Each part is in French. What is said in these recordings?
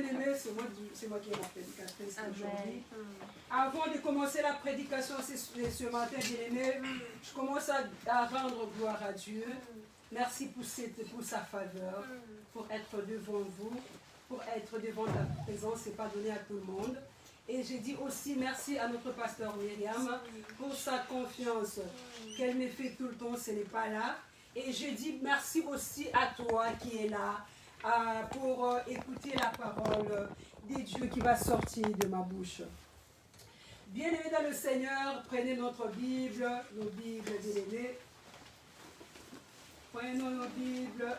bien-aimés, c'est moi qui ai la prédicatrice aujourd'hui. Avant de commencer la prédication ce matin, bien-aimés, je commence à rendre gloire à Dieu. Merci pour sa faveur, pour être devant vous, pour être devant ta présence, ce n'est pas donné à tout le monde. Et j'ai dit aussi merci à notre pasteur Myriam pour sa confiance qu'elle me fait tout le temps, ce n'est pas là. Et je dis merci aussi à toi qui es là pour écouter la parole de Dieu qui va sortir de ma bouche. Bien-aimés dans le Seigneur, prenez notre Bible, nos Bibles bien-aimés. Prenons nos Bibles.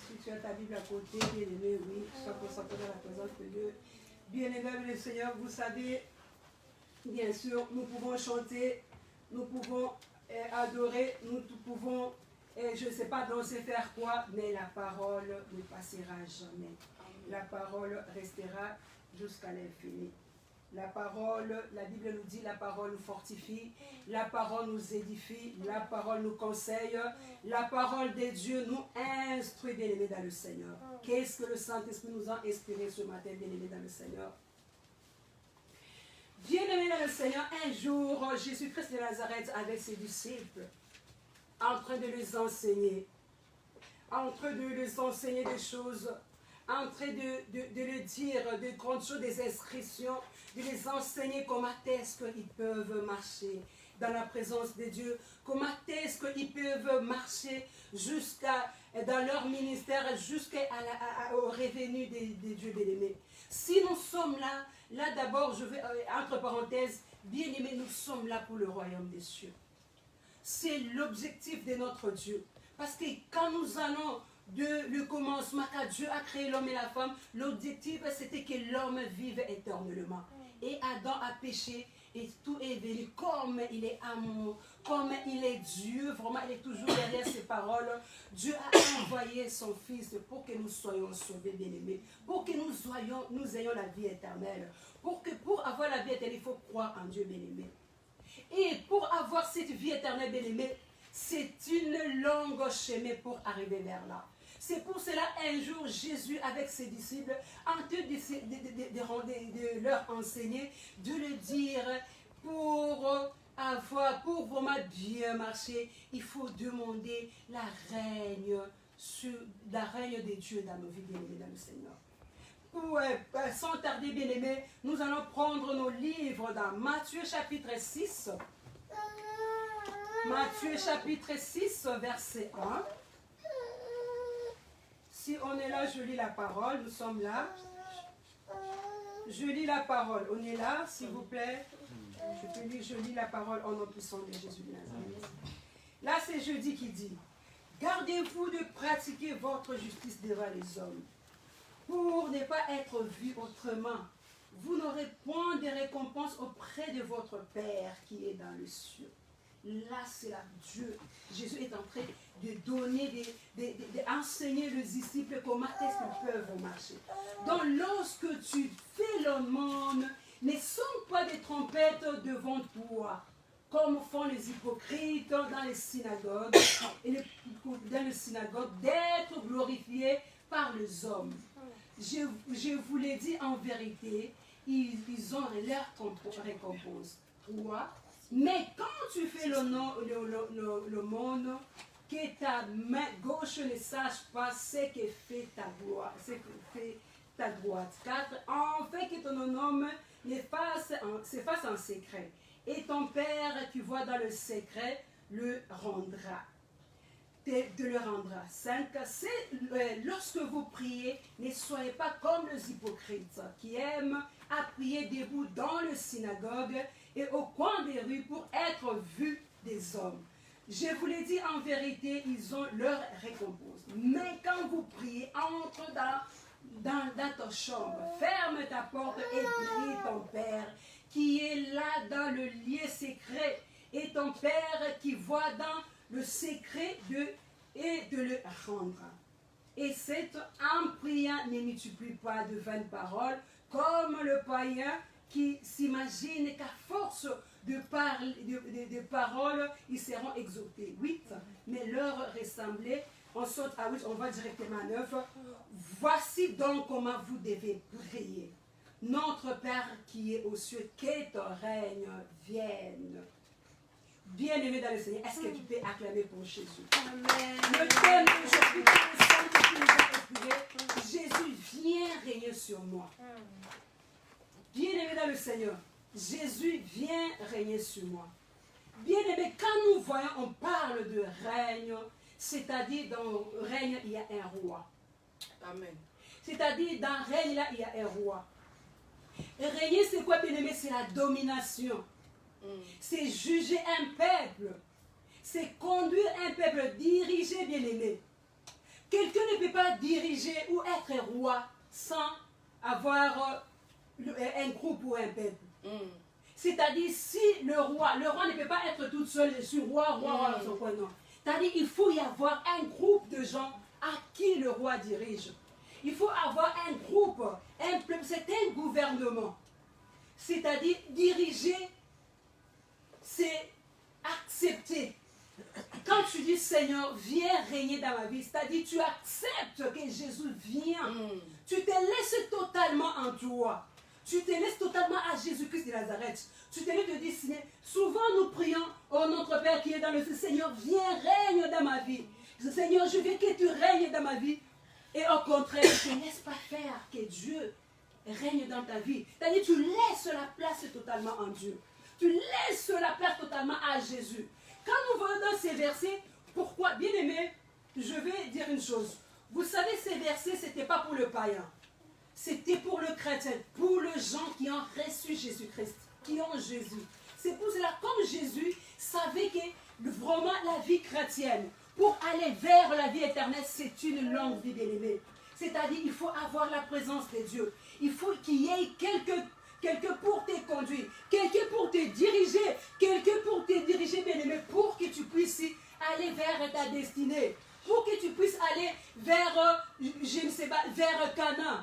Si tu as ta Bible à côté, bien-aimé, oui, sois concentré dans la présence de Dieu. Bien-aimés dans le Seigneur, vous savez, bien sûr, nous pouvons chanter, nous pouvons adorer, nous pouvons, je ne sais pas danser, faire quoi, mais la parole ne passera jamais. La parole restera jusqu'à l'infini. La parole, la Bible nous dit, la parole nous fortifie, la parole nous édifie, la parole nous conseille, la parole de Dieu nous instruit, bien-aimés dans le Seigneur. Qu'est-ce que le Saint-Esprit nous a inspiré ce matin, bien-aimés dans le Seigneur? Bien-aimés dans le Seigneur, un jour, Jésus-Christ de Nazareth avec ses disciples, en train de les enseigner, des choses, en train de leur dire de grandes choses, des inscriptions, de les enseigner comment est-ce qu'ils peuvent marcher dans la présence de Dieu, comment est-ce qu'ils peuvent marcher dans leur ministère, jusqu'au revenu de Dieu bien-aimé. Si nous sommes là d'abord, je vais, entre parenthèses, bien-aimés, nous sommes là pour le royaume des cieux. C'est l'objectif de notre Dieu. Parce que quand nous allons le commencement, quand Dieu a créé l'homme et la femme, l'objectif c'était que l'homme vive éternellement. Et Adam a péché et tout est venu comme il est amour, comme il est Dieu, vraiment il est toujours derrière ses paroles. Dieu a envoyé son Fils pour que nous soyons sauvés, bien-aimés, pour que nous ayons la vie éternelle. Pour avoir la vie éternelle, il faut croire en Dieu, bien-aimé. Et pour avoir cette vie éternelle, bien-aimé, c'est une longue chemin pour arriver vers là. C'est pour cela, un jour, Jésus, avec ses disciples, en train de leur enseigner, de leur dire, pour vraiment bien marcher, il faut demander la règne de Dieu dans nos vies, bien-aimés dans le Seigneur. Sans tarder, bien-aimés, nous allons prendre nos livres dans Matthieu chapitre 6. Matthieu chapitre 6, verset 1. Si on est là, je lis la parole. Nous sommes là. Je lis la parole. On est là, s'il vous plaît. Je lis la parole en nom puissant de Jésus de Nazareth. Là, c'est Jeudi qui dit: gardez-vous de pratiquer votre justice devant les hommes, pour ne pas être vu autrement. Vous n'aurez point de récompense auprès de votre Père qui est dans les cieux. Là, c'est là Dieu. Jésus est en train de donner, d'enseigner les disciples comment est-ce qu'ils peuvent marcher. Donc, lorsque tu fais l'aumône, ne sonne pas des trompettes devant toi, comme font les hypocrites dans les synagogues, d'être glorifiés par les hommes. Je vous l'ai dit en vérité, ils ont leur récompense. Toi, mais quand tu fais le monde, que ta main gauche ne sache pas ce que fait ta droite. 4. En fait que ton homme se fasse en secret. Et ton Père qui voit dans le secret le rendra. Te le rendra. 5. Lorsque vous priez, ne soyez pas comme les hypocrites qui aiment à prier debout dans le synagogue et au coin des rues pour être vus des hommes. Je vous l'ai dit en vérité, ils ont leur récompense. Mais quand vous priez, entre dans ta chambre, ferme ta porte et prie ton Père qui est là dans le lieu secret, et ton Père qui voit dans le secret et de le rendre. Et c'est en priant, ne multiplie pas de vaines paroles, comme le païen qui s'imagine qu'à force de paroles, ils seront exaltés. 8. Mais leur ressemblait, on saute à 8, on va directement à 9. Voici donc comment vous devez prier. Notre Père qui est aux cieux, que ton règne vienne. Bien-aimé dans le Seigneur, est-ce que tu peux acclamer pour Jésus? Amen. Le thème d'aujourd'hui, le sang que tu nous as inspiré, Jésus, viens régner sur moi. Bien-aimé dans le Seigneur, Jésus, viens régner sur moi. Bien-aimé, quand nous voyons, on parle de règne, c'est-à-dire dans le règne, il y a un roi. Amen. C'est-à-dire dans le règne, là, il y a un roi. Et régner, c'est quoi, bien-aimé? C'est la domination. C'est juger un peuple. C'est conduire un peuple, diriger, bien-aimé. Quelqu'un ne peut pas diriger ou être roi sans avoir un groupe ou un peuple. C'est-à-dire, si le roi ne peut pas être tout seul, je suis roi, son point, non. C'est-à-dire, il faut y avoir un groupe de gens à qui le roi dirige. Il faut avoir un groupe, un peuple, c'est un gouvernement. C'est-à-dire, diriger, c'est accepter. Quand tu dis Seigneur, viens régner dans ma vie, c'est-à-dire tu acceptes que Jésus vient. Tu te laisses totalement en toi. Tu te laisses totalement à Jésus-Christ de Nazareth. Tu te laisses te dire, souvent nous prions, oh notre Père qui est dans le ciel, Seigneur, viens règne dans ma vie. Seigneur, je veux que tu règnes dans ma vie. Et au contraire, tu ne laisses pas faire que Dieu règne dans ta vie. C'est-à-dire tu laisses la place totalement en Dieu. Tu laisses la place totalement à Jésus. Quand nous voyons dans ces versets, pourquoi, bien aimé, je vais dire une chose. Vous savez, ces versets, ce n'était pas pour le païen. C'était pour le chrétien, pour les gens qui ont reçu Jésus-Christ, qui ont Jésus. C'est pour cela, comme Jésus savait que vraiment la vie chrétienne, pour aller vers la vie éternelle, c'est une longue vie, bien aimé. C'est-à-dire, il faut avoir la présence de Dieu. Il faut qu'il y ait quelqu'un pour te conduire, quelqu'un pour te diriger, bien aimé, pour que tu puisses aller vers ta destinée, pour que tu puisses aller vers, je ne sais pas, vers Canaan.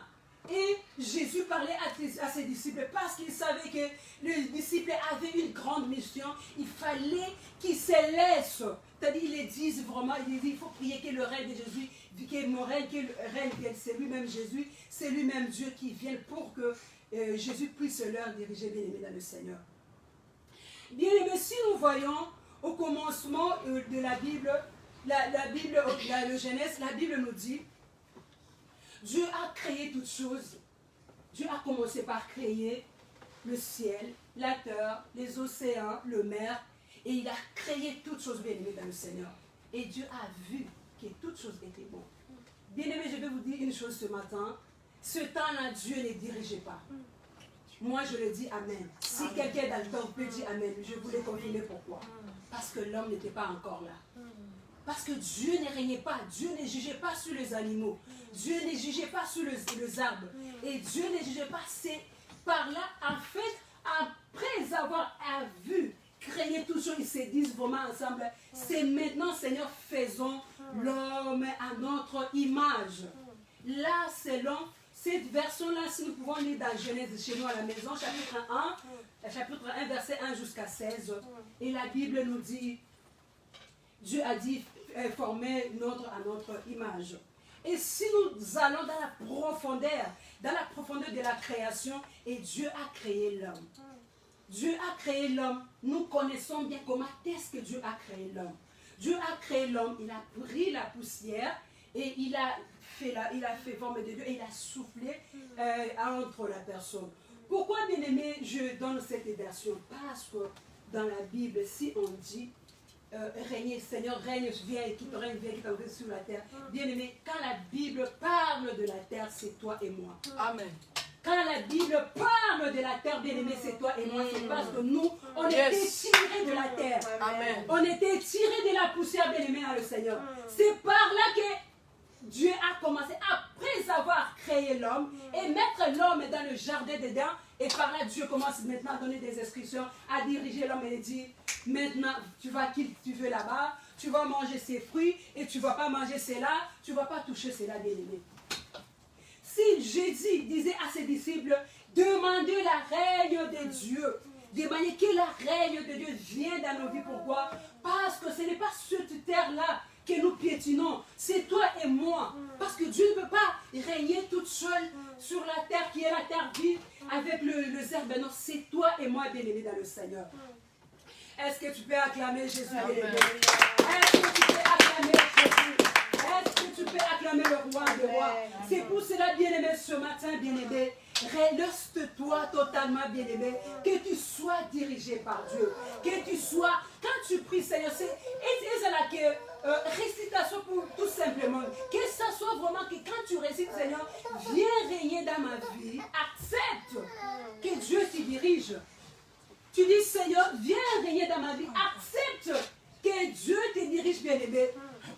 Et Jésus parlait à ses disciples parce qu'il savait que les disciples avaient une grande mission. Il fallait qu'ils se laissent. C'est-à-dire, ils les disent vraiment, il faut prier que le règne de Jésus, que mon règne, que le règne, c'est lui-même Jésus, c'est lui-même Dieu qui vienne pour que Jésus puisse leur diriger, bien aimé dans le Seigneur. Bien aimé, si nous voyons au commencement de la Bible, le Genèse, la Bible nous dit, Dieu a créé toutes choses. Dieu a commencé par créer le ciel, la terre, les océans, le mer, et il a créé toutes choses, bien aimé dans le Seigneur. Et Dieu a vu que toutes choses étaient bonnes. Bien aimé, je vais vous dire une chose ce matin. Ce temps-là, Dieu ne dirigeait pas. Moi, je le dis Amen. Si quelqu'un dans le temps peut dire Amen, je voulais confirmer pourquoi. Parce que l'homme n'était pas encore là. Parce que Dieu ne régnait pas. Dieu ne jugeait pas sur les animaux. Dieu ne jugeait pas sur les arbres. Et Dieu ne jugeait pas. C'est par là, en fait, après avoir vu, créer tout ça, ils se disent vraiment ensemble, c'est maintenant, Seigneur, faisons l'homme à notre image. Là, selon cette version-là, si nous pouvons lire dans Genèse chez nous à la maison, chapitre 1, verset 1 jusqu'à 16, et la Bible nous dit, Dieu a dit, former à notre image. Et si nous allons dans la profondeur de la création, et Dieu a créé l'homme. Dieu a créé l'homme. Nous connaissons bien comment est-ce que Dieu a créé l'homme. Dieu a créé l'homme, il a pris la poussière et il a fait forme de Dieu et il a soufflé entre la personne. Pourquoi, bien aimé, je donne cette version? Parce que dans la Bible, si on dit régner, Seigneur, règne, viens et qui te règne, viens qui te règne sur la terre. Bien aimé, quand la Bible parle de la terre, c'est toi et moi. Amen. Quand la Bible parle de la terre, bien aimé, c'est toi et moi. C'est parce que nous, on était tirés de la terre. Amen. On était tirés de la poussière, bien aimé, dans le Seigneur. C'est par là que Dieu a commencé, après avoir créé l'homme, et mettre l'homme dans le jardin d'Éden. Et par là, Dieu commence maintenant à donner des instructions, à diriger l'homme et dire, maintenant, tu vas qui tu veux là-bas, tu vas manger ces fruits, et tu ne vas pas manger cela, tu ne vas pas toucher cela, bien aimé. Si Jésus disait à ses disciples, demandez la règne de Dieu, de manière que la règne de Dieu vienne dans nos vies. Pourquoi? Parce que ce n'est pas cette terre-là que nous piétinons, c'est toi et moi. Parce que Dieu ne peut pas régner toute seule sur la terre qui est la terre vive avec le zèbre. Non, c'est toi et moi, bien-aimés dans le Seigneur. Est-ce que tu peux acclamer Jésus, bien-aimé? Est-ce que tu peux acclamer Jésus? Est-ce que tu peux acclamer le roi des rois? C'est pour cela, bien-aimé, ce matin, bien-aimé, reste-toi totalement, bien-aimé, que tu sois dirigé par Dieu. Que tu sois, quand tu pries, Seigneur, c'est là que récitation pour tout simplement, que ça soit vraiment que quand tu récites, Seigneur, viens régner dans ma vie, accepte que Dieu te dirige. Tu dis, Seigneur, viens régner dans ma vie, accepte que Dieu te dirige, bien-aimé.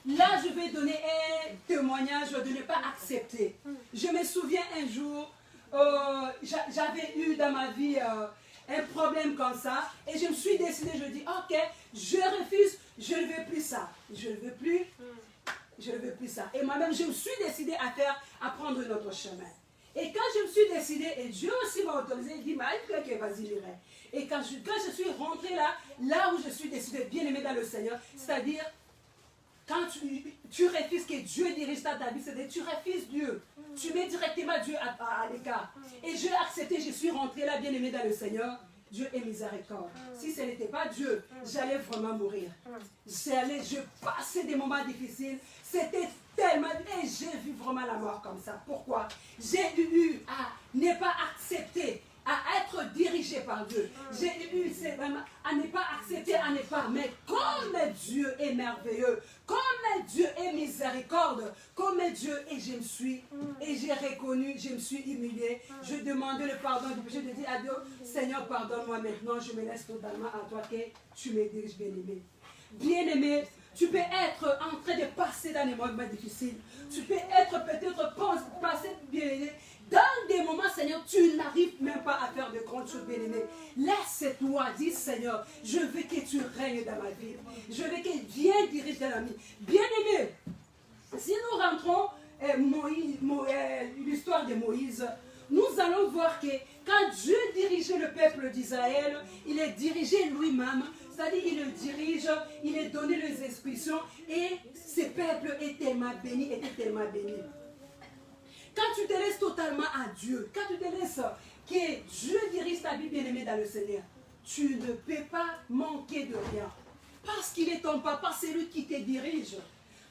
Là, je vais donner un témoignage de ne pas accepter. Je me souviens un jour, j'avais eu dans ma vie un problème comme ça, et je me suis décidée, je dis, ok, je refuse, je ne veux plus ça. Je ne veux plus, je ne veux plus ça. Et moi-même, je me suis décidée à prendre notre chemin. Et quand je me suis décidée, et Dieu aussi m'a autorisé, il dit, ok, vas-y, j'irai. Et quand je suis rentrée là où je suis décidée, bien aimée dans le Seigneur, c'est-à-dire, quand tu refuses que Dieu dirige ta vie, c'est-à-dire tu refuses Dieu. Tu mets directement Dieu à l'écart. Et j'ai accepté, je suis rentrée là, bien aimée dans le Seigneur. Dieu est miséricorde. Si ce n'était pas Dieu, j'allais vraiment mourir. Je passais des moments difficiles. C'était tellement... Et j'ai vu vraiment la mort comme ça. Pourquoi? J'ai eu à ne pas accepter, à être dirigé par Dieu. J'ai eu vraiment à ne pas accepter, à ne pas. Mais comme Dieu est merveilleux, comme Dieu est miséricorde, comme Dieu, et je me suis, et j'ai reconnu, je me suis humilié, je demandais le pardon du péché, je dis à Dieu, Seigneur, pardonne-moi maintenant, je me laisse totalement à toi, que tu me diriges, bien-aimé. Bien-aimé, tu peux être en train de passer dans des moments difficiles. Tu peux être peut-être passer, bien-aimé, dans des moments, Seigneur, tu n'arrives même pas à faire de grandes choses, bien-aimé. Laisse-toi, dis Seigneur, je veux que tu règnes dans ma vie. Je veux que viens diriger dans la vie. Bien-aimé, si nous rentrons l'histoire de Moïse, nous allons voir que quand Dieu dirigeait le peuple d'Israël, il est dirigé lui-même. C'est-à-dire, il le dirige, il est donné les instructions et ce peuple est tellement béni, était tellement béni. Quand tu te laisses totalement à Dieu, quand tu te laisses que Dieu dirige ta vie, bien-aimée dans le Seigneur, tu ne peux pas manquer de rien. Parce qu'il est ton papa, c'est lui qui te dirige.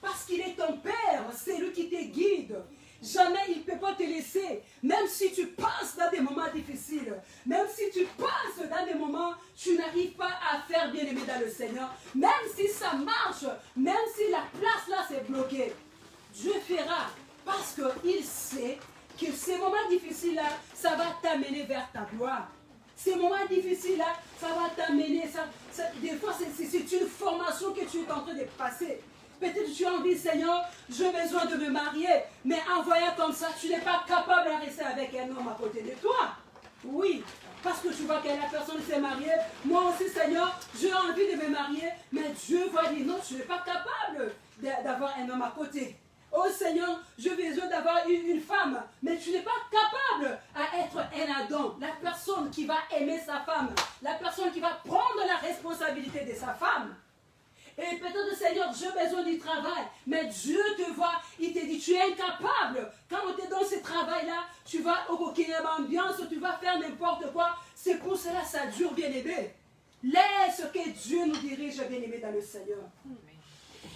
Parce qu'il est ton père, c'est lui qui te guide. Jamais il ne peut pas te laisser. Même si tu passes dans des moments difficiles, même si tu passes dans des moments où tu n'arrives pas à faire bien-aimé dans le Seigneur, même si ça marche, même si la place là s'est bloquée, Dieu fera. Parce qu'il sait que ces moments difficiles-là, ça va t'amener vers ta gloire. Ces moments difficiles-là, ça va t'amener. Des fois, c'est une formation que tu es en train de passer. Peut-être tu as envie, Seigneur, j'ai besoin de me marier. Mais en voyant comme ça, tu n'es pas capable de rester avec un homme à côté de toi. Oui, parce que tu vois que la personne s'est mariée. Moi aussi, Seigneur, j'ai envie de me marier. Mais Dieu va dire, non, tu n'es pas capable d'avoir un homme à côté. Oh Seigneur, j'ai besoin d'avoir une femme, mais tu n'es pas capable à être un Adam, la personne qui va aimer sa femme, la personne qui va prendre la responsabilité de sa femme. Et peut-être, Seigneur, j'ai besoin du travail, mais Dieu te voit, il te dit, tu es incapable. Quand tu es dans ce travail-là, tu vas occuper l'ambiance, tu vas faire n'importe quoi. C'est pour cela que ça dure, bien-aimé. Laisse que Dieu nous dirige, bien-aimé, dans le Seigneur.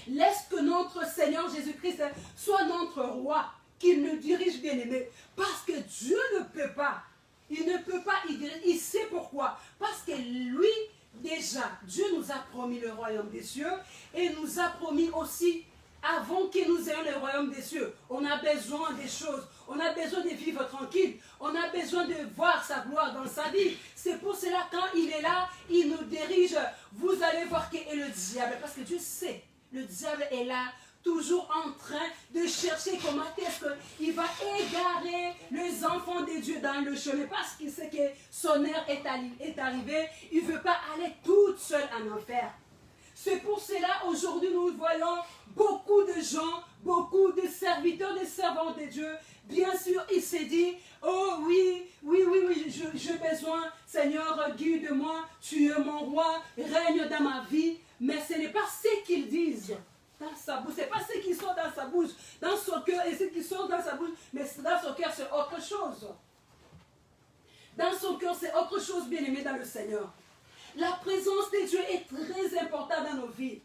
Laisse que notre Seigneur Jésus-Christ soit notre roi, qu'il nous dirige, bien-aimé. Parce que Dieu ne peut pas. Il ne peut pas y diriger. Il sait pourquoi. Parce que lui, déjà, Dieu nous a promis le royaume des cieux et nous a promis aussi, avant que nous ayons le royaume des cieux, on a besoin des choses. On a besoin de vivre tranquille. On a besoin de voir sa gloire dans sa vie. C'est pour cela, quand il est là, il nous dirige. Vous allez voir qui est le diable. Parce que Dieu sait. Le diable est là, toujours en train de chercher comment est-ce qu'il va égarer les enfants de Dieu dans le chemin. Parce qu'il sait que son heure est arrivée. Il ne veut pas aller toute seule en enfer. C'est pour cela, aujourd'hui, nous voyons beaucoup de gens, beaucoup de serviteurs, de servants de Dieu Bien sûr, il s'est dit, oh oui, j'ai besoin, Seigneur, guide-moi, tu es mon roi, règne dans ma vie. Mais ce n'est pas ce qu'ils disent dans sa bouche, ce n'est pas ce qui sort dans sa bouche, dans son cœur, et ce qui sort dans sa bouche, mais dans son cœur, c'est autre chose. Dans son cœur, c'est autre chose, bien-aimé dans le Seigneur. La présence de Dieu est très importante dans nos vies.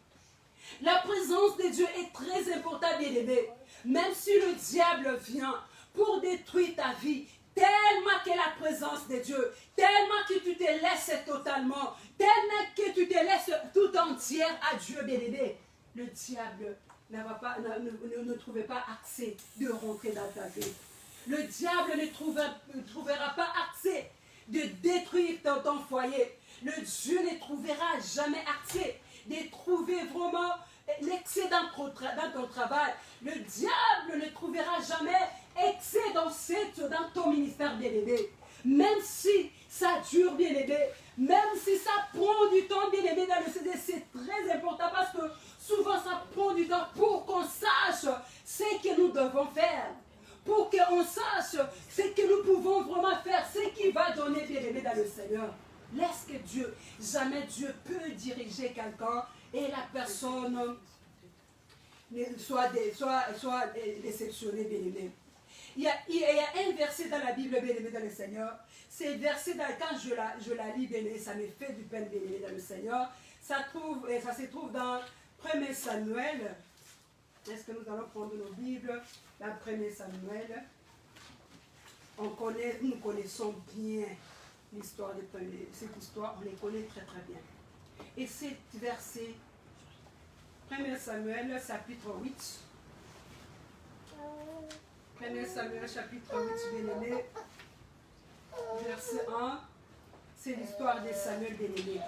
La présence de Dieu est très importante, bien-aimé. Même si le diable vient pour détruire ta vie, tellement que la présence de Dieu, tellement que tu te laisses totalement, tellement que tu te laisses tout entière à Dieu, bien-aimé, le diable ne trouvait pas accès de rentrer dans ta vie. Le diable ne trouvera pas accès de détruire ton foyer. Le Dieu ne trouvera jamais accès de trouver vraiment l'excès dans ton travail. Le diable ne trouvera jamais excès dans ton ministère, bien-aimé. Même si ça dure, bien-aimé, même si ça prend du temps, bien-aimé, dans le CD, c'est très important parce que souvent ça prend du temps pour qu'on sache ce que nous devons faire. Pour qu'on sache ce que nous pouvons vraiment faire, ce qui va donner, bien-aimé, dans le Seigneur. Laisse que Dieu, jamais Dieu peut diriger quelqu'un et la personne soit déceptionnée, bien-aimé. Il y a un verset dans la Bible, bien-aimé, dans le Seigneur. C'est verset, quand je la lis, bien-aimé, ça me fait du peine, bien-aimé, dans le Seigneur. Ça se trouve dans 1 Samuel. Est-ce que nous allons prendre nos Bibles? La 1 Samuel. Nous connaissons bien l'histoire de cette histoire, on les connaît très très bien. Et cet verset, 1 Samuel, chapitre 8. 1 Samuel, chapitre 8, bien-aimé. Verset 1. C'est l'histoire de Samuel, bien-aimé.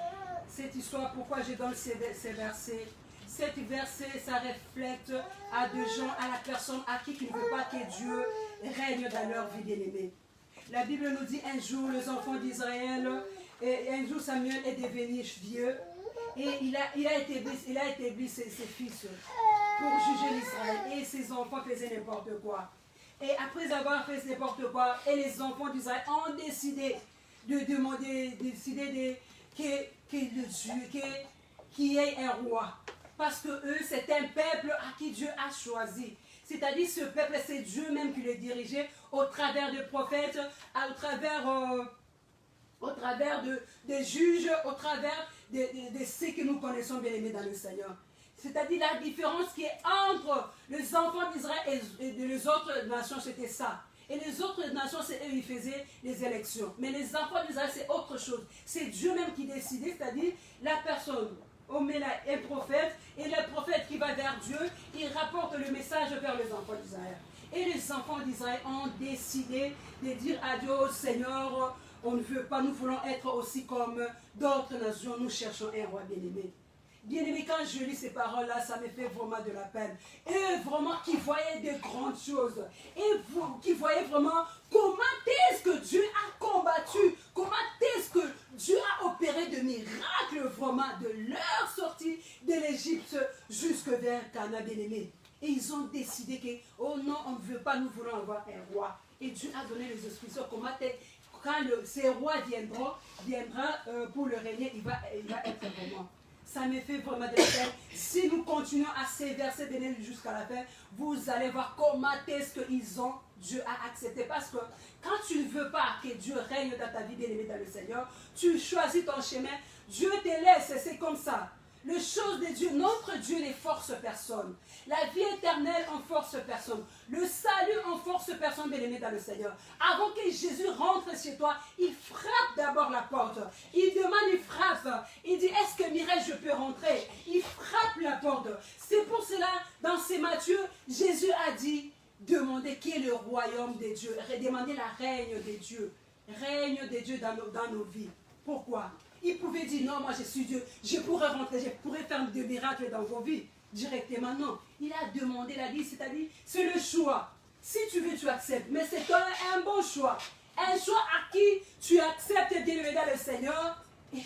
Cette histoire, pourquoi je donne ces versets? Cet verset, ça reflète à des gens, à la personne à qui ne veut pas que Dieu règne dans leur vie, bien-aimée. La Bible nous dit un jour, les enfants d'Israël, et un jour Samuel est devenu vieux, et il a établi ses fils pour juger l'Israël, et ses enfants faisaient n'importe quoi. Et après avoir fait n'importe quoi, et les enfants d'Israël ont décidé de demander, qu'il y ait un roi. Parce que eux, c'est un peuple à qui Dieu a choisi. C'est-à-dire, ce peuple, c'est Dieu même qui le dirigeait au travers des prophètes, au travers des juges, au travers de ce que nous connaissons, bien aimés, dans le Seigneur. C'est-à-dire, la différence qui est entre les enfants d'Israël et les autres nations, c'était ça. Et les autres nations, c'est eux, ils faisaient les élections. Mais les enfants d'Israël, c'est autre chose. C'est Dieu même qui décidait, c'est-à-dire la personne. On met là un prophète, et le prophète qui va vers Dieu, il rapporte le message vers les enfants d'Israël. Et les enfants d'Israël ont décidé de dire à Dieu, oh Seigneur, on ne veut pas, nous voulons être aussi comme d'autres nations, nous cherchons un roi bien-aimé. Bien-aimé, quand je lis ces paroles-là, ça me fait vraiment de la peine. Et vraiment, qui voyait de grandes choses. Et vous, qui voyez vraiment comment est-ce que Dieu a combattu, comment est-ce que Dieu a opéré de miracles vraiment de leur sortie de l'Égypte jusque vers Canaan, bien-aimé. Et ils ont décidé que, oh non, on ne veut pas, nous voulons avoir un roi. Et Dieu a donné les instructions, comment quand ces rois viendra pour le régner, il va être vraiment. Ça me fait vraiment de la peine. Si nous continuons à ces versets bénis jusqu'à la fin, vous allez voir comment est-ce que Dieu a accepté. Parce que quand tu ne veux pas que Dieu règne dans ta vie, bien-aimé dans le Seigneur, tu choisis ton chemin, Dieu te laisse, c'est comme ça. Les choses de Dieu, notre Dieu ne force personne. La vie éternelle en force personne. Le salut en force personne, bien-aimé dans le Seigneur. Avant que Jésus rentre chez toi, il frappe d'abord la porte. Il demande, il frappe. Il dit, est-ce que Mireille, je peux rentrer? Il frappe la porte. C'est pour cela, dans ces Matthieu, Jésus a dit, demandez qui est le royaume de Dieu. Demandez la règne de Dieu. Règne de Dieu dans nos vies. Pourquoi? Il pouvait dire, non, moi je suis Dieu, je pourrais rentrer, je pourrais faire des miracles dans vos vies. Directement, non. Il a demandé, il a dit, c'est-à-dire, c'est le choix. Si tu veux, tu acceptes. Mais c'est un bon choix. Un choix à qui tu acceptes d'élever dans le Seigneur. Et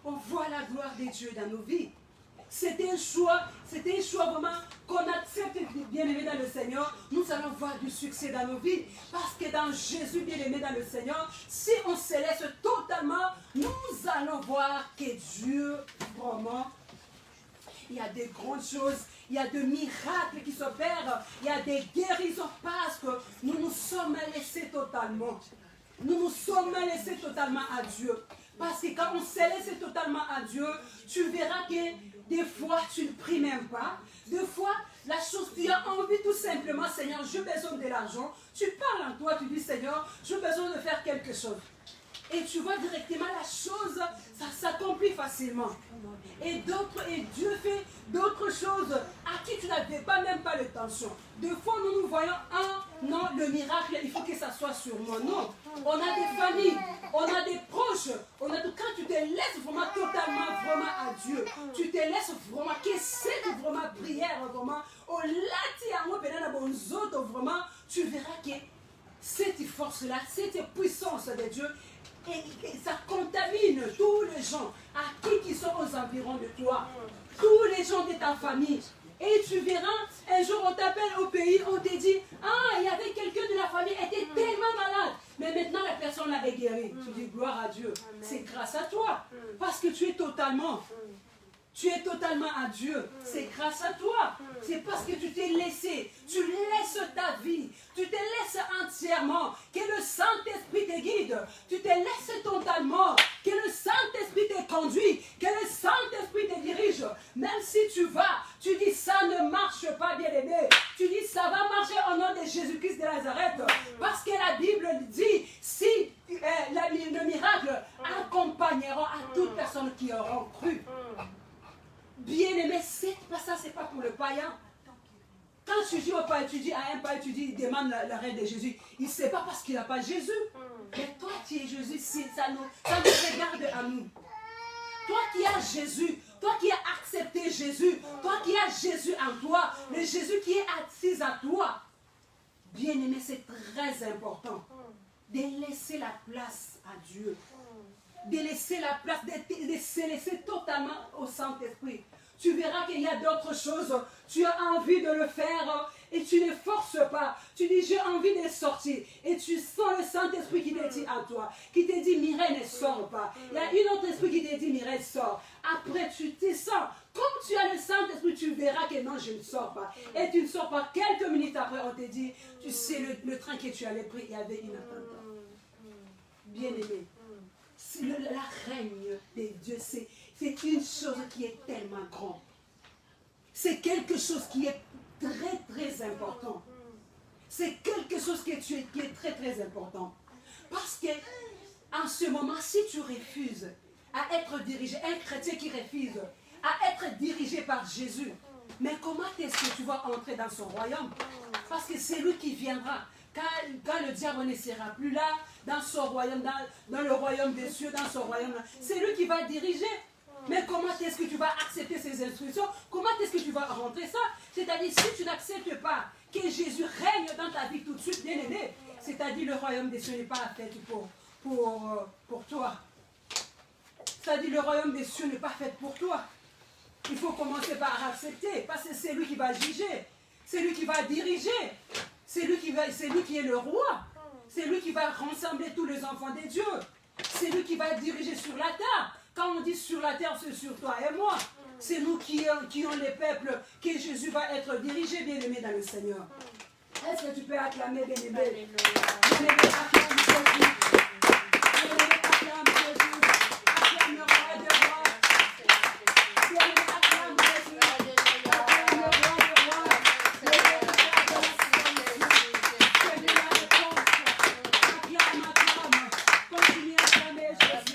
on voit la gloire de Dieu dans nos vies. c'était un choix vraiment qu'on accepte, bien-aimé dans le Seigneur. Nous allons voir du succès dans nos vies. Parce que dans Jésus, bien-aimé dans le Seigneur, si on se laisse totalement, nous allons voir que Dieu, vraiment, il y a des grandes choses, il y a des miracles qui s'opèrent, il y a des guérisons parce que nous nous sommes laissés totalement. Nous nous sommes laissés totalement à Dieu. Parce que quand on s'est laissé totalement à Dieu, tu verras que des fois, tu ne pries même pas. Des fois, la chose, tu as envie tout simplement, Seigneur, j'ai besoin de l'argent. Tu parles en toi, tu dis, Seigneur, j'ai besoin de faire quelque chose. Et tu vois directement la chose, ça s'accomplit facilement. Et Dieu fait d'autres choses à qui tu n'avais pas même pas l'intention. Des fois, nous voyons, non, le miracle, il faut que ça soit sur moi. Non, on a des familles, on a des proches. Quand tu te laisses vraiment totalement à Dieu, tu te laisses vraiment, que c'est vraiment prière, vraiment, au vraiment, tu verras que cette force-là, cette puissance de Dieu, et ça contamine tous les gens à qui sont aux environs de toi, tous les gens de ta famille. Et tu verras, un jour on t'appelle au pays, on te dit, il y avait quelqu'un de la famille qui était tellement malade, mais maintenant la personne est guérie. Tu dis gloire à Dieu. C'est grâce à toi, parce que tu es totalement à Dieu. C'est grâce à toi. C'est parce que tu t'es laissé. Tu laisses ta vie. Tu te laisses entièrement. Que le Saint-Esprit te guide. Tu te laisses totalement. Que le Saint-Esprit te conduit. Que le Saint-Esprit te dirige. Même si tu vas, tu dis ça ne marche pas, bien-aimé. Tu dis ça va marcher au nom de Jésus-Christ de Nazareth. Parce que la Bible dit, si le miracle accompagnera à toutes personnes qui auront cru. Bien-aimé, ça, c'est pas pour le païen. Quand tu dis au païen, tu dis à un païen, tu dis, il demande la reine de Jésus. Il ne sait pas parce qu'il n'a pas Jésus. Mais toi qui es Jésus, ça nous regarde à nous. Toi qui as Jésus, toi qui as accepté Jésus, toi qui as Jésus en toi, le Jésus qui est assis à toi. Bien-aimé, c'est très important de laisser la place à Dieu. De laisser la place, de se laisser totalement au Saint-Esprit. Tu verras qu'il y a d'autres choses. Tu as envie de le faire et tu ne forces pas. Tu dis, j'ai envie de sortir. Et tu sens le Saint-Esprit qui te dit à toi, qui te dit, Mireille, ne sors pas. Il y a une autre esprit qui te dit, Mireille, sors. Après, tu te sens. Comme tu as le Saint-Esprit, tu verras que non, je ne sors pas. Et tu ne sors pas. Quelques minutes après, on te dit, tu sais, le train que tu allais prendre, il y avait une attente. Bien-aimé. La règne de Dieu, c'est une chose qui est tellement grande. C'est quelque chose qui est très très important. C'est quelque chose qui est très très important. Parce que en ce moment, si tu refuses à être dirigé, un chrétien qui refuse à être dirigé par Jésus, mais comment est-ce que tu vas entrer dans son royaume? Parce que c'est lui qui viendra. Quand le diable ne sera plus là, dans son royaume, dans le royaume des cieux, dans son royaume, c'est lui qui va diriger. Mais comment est-ce que tu vas accepter ces instructions? Comment est-ce que tu vas rentrer ça? C'est-à-dire, si tu n'acceptes pas que Jésus règne dans ta vie tout de suite, bien aimé, c'est-à-dire le royaume des cieux n'est pas fait pour toi. C'est-à-dire, le royaume des cieux n'est pas fait pour toi. Il faut commencer par accepter, parce que c'est lui qui va juger, c'est lui qui va diriger. C'est lui qui est le roi. C'est lui qui va rassembler tous les enfants de Dieu. C'est lui qui va diriger sur la terre. Quand on dit sur la terre, c'est sur toi et moi. C'est nous qui ont les peuples, que Jésus va être dirigé, bien-aimé dans le Seigneur. Est-ce que tu peux acclamer, bien-aimé? Bien-aimé, acclame Jésus. Bien-aimé, acclame Jésus. Acclame le roi des rois. Bien-aimé, acclame Jésus. Acclame le roi des rois. Continue à acclamer Jésus. Continue à acclamer Jésus. Continue à acclamer Jésus.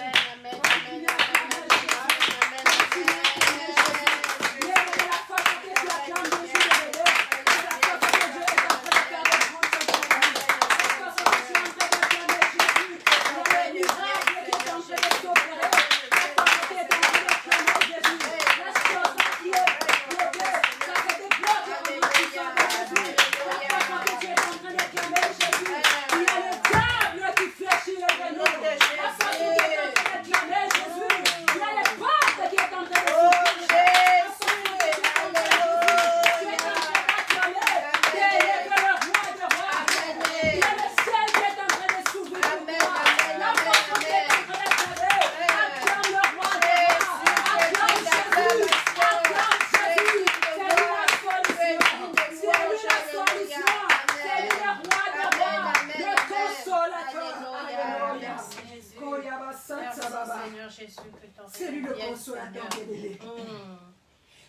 consolateur bien-aimé.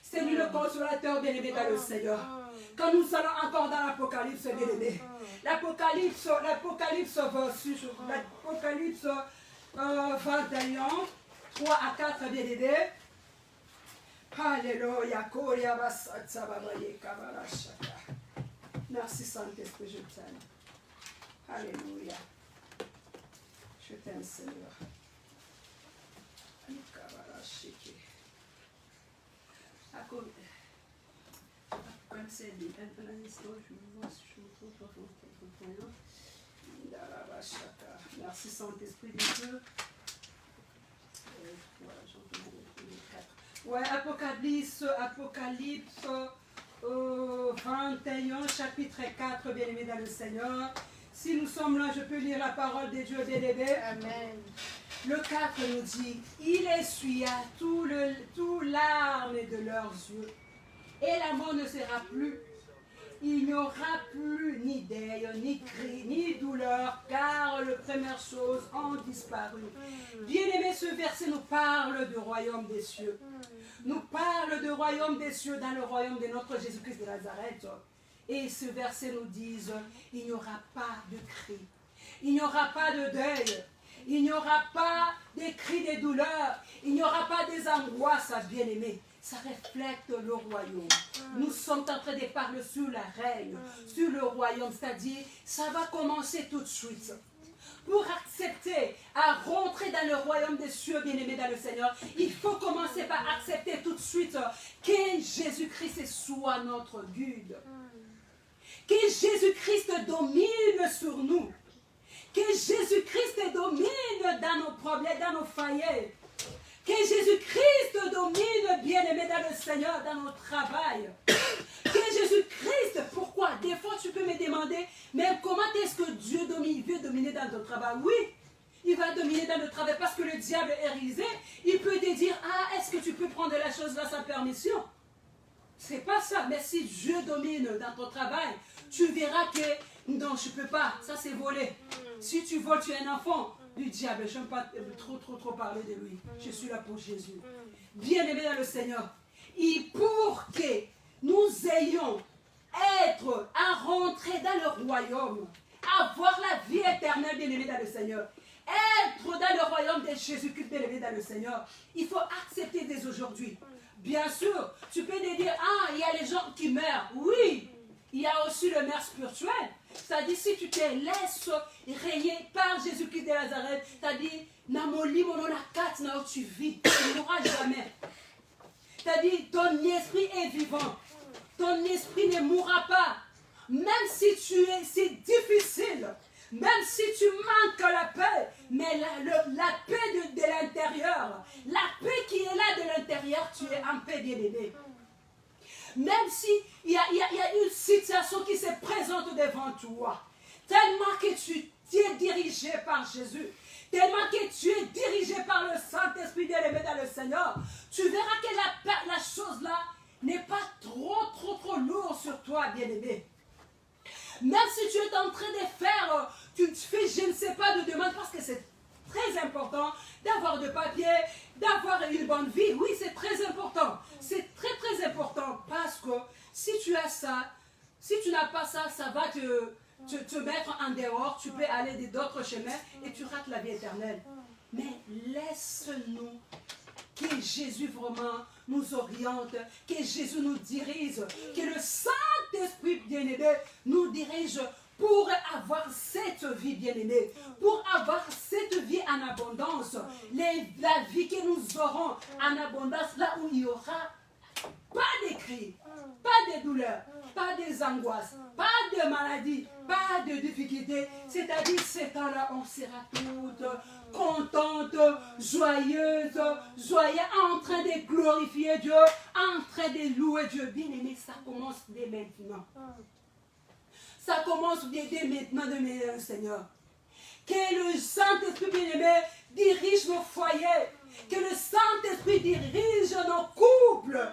C'est lui le consolateur bien-aimé dans le Seigneur. Quand nous allons encore dans l'Apocalypse bien-aimé, l'Apocalypse 21, 3 à 4 bien-aimé. Alléluia. Merci Saint-Esprit, je t'aime. Alléluia. Je t'aime Seigneur. Merci Saint-Esprit de Dieu. Ouais, Apocalypse 21, chapitre 4, bien-aimé dans le Seigneur. Si nous sommes là, je peux lire la parole de Dieu, bien-aimé. Amen. Le 4 nous dit, il essuya tout larmes de leurs yeux, et la mort ne sera plus. Il n'y aura plus ni deuil, ni cri, ni douleur, car les premières choses ont disparu. Bien-aimé, ce verset nous parle du royaume des cieux. Nous parle du royaume des cieux dans le royaume de notre Jésus-Christ de Nazareth. Et ce verset nous dit, il n'y aura pas de cri, il n'y aura pas de deuil, il n'y aura pas des cris de douleur, il n'y aura pas des angoisses, bien-aimés. Ça reflète le royaume. Nous sommes en train de parler sur la règne, sur le royaume, c'est-à-dire, ça va commencer tout de suite. Pour accepter à rentrer dans le royaume des cieux, bien-aimés dans le Seigneur, il faut commencer par accepter tout de suite que Jésus-Christ soit notre guide. Que Jésus-Christ domine sur nous. Que Jésus-Christ domine dans nos problèmes, dans nos foyers. Que Jésus-Christ domine, bien-aimé dans le Seigneur, dans notre travail. Que Jésus-Christ, pourquoi? Des fois, tu peux me demander, mais comment est-ce que Dieu veut dominer dans notre travail? Oui, il va dominer dans notre travail parce que le diable est risé. Il peut te dire, ah, est-ce que tu peux prendre la chose là sans permission? C'est pas ça, mais si Dieu domine dans ton travail, tu verras que, non, je ne peux pas, ça c'est voler. Si tu voles, tu es un enfant du diable. Je n'aime pas trop parler de lui. Je suis là pour Jésus. Bien-aimé dans le Seigneur. Et pour que nous ayons à rentrer dans le royaume, avoir la vie éternelle, bien-aimé dans le Seigneur, être dans le royaume de Jésus-Christ, bien-aimé dans le Seigneur, il faut accepter dès aujourd'hui. Bien sûr, tu peux te dire, ah, il y a les gens qui meurent. Oui, il y a aussi le meurtre spirituel. C'est-à-dire, si tu te laisses régner par Jésus-Christ de Nazareth, c'est-à-dire, où tu vis, tu ne mourras jamais. C'est-à-dire, ton esprit est vivant. Ton esprit ne mourra pas. Même si c'est difficile, même si tu manques la paix, mais la paix de l'intérieur, la paix qui est là de l'intérieur, tu es en paix, bien-aimé. Même s'il y a une situation qui se présente devant toi, tellement que tu es dirigé par Jésus, tellement que tu es dirigé par le Saint-Esprit bien-aimé dans le Seigneur, tu verras que la chose là n'est pas trop lourde sur toi, bien-aimé. Même si tu es en train de faire, tu fais je ne sais pas de demande, parce que c'est très important d'avoir de papier, d'avoir une bonne vie. Oui, c'est très important. C'est très important parce que si tu as ça, si tu n'as pas ça, ça va te mettre en dehors. Tu peux aller d'autres chemins et tu rates la vie éternelle. Mais laisse-nous que Jésus vraiment nous oriente, que Jésus nous dirige, que le Saint-Esprit bien-aimé nous dirige pour avoir cette vie bien-aimée, pour avoir cette vie en abondance, la vie que nous aurons en abondance, là où il n'y aura pas de cris, pas de douleurs, pas des angoisses, pas de maladies, pas de difficultés. C'est-à-dire, ces temps-là, on sera toutes contentes, joyeuses, en train de glorifier Dieu, en train de louer Dieu. Bien-aimé, ça commence dès maintenant. Ça commence dès maintenant, de Seigneur. Que le Saint-Esprit bien-aimé dirige nos foyers. Que le Saint-Esprit dirige nos couples.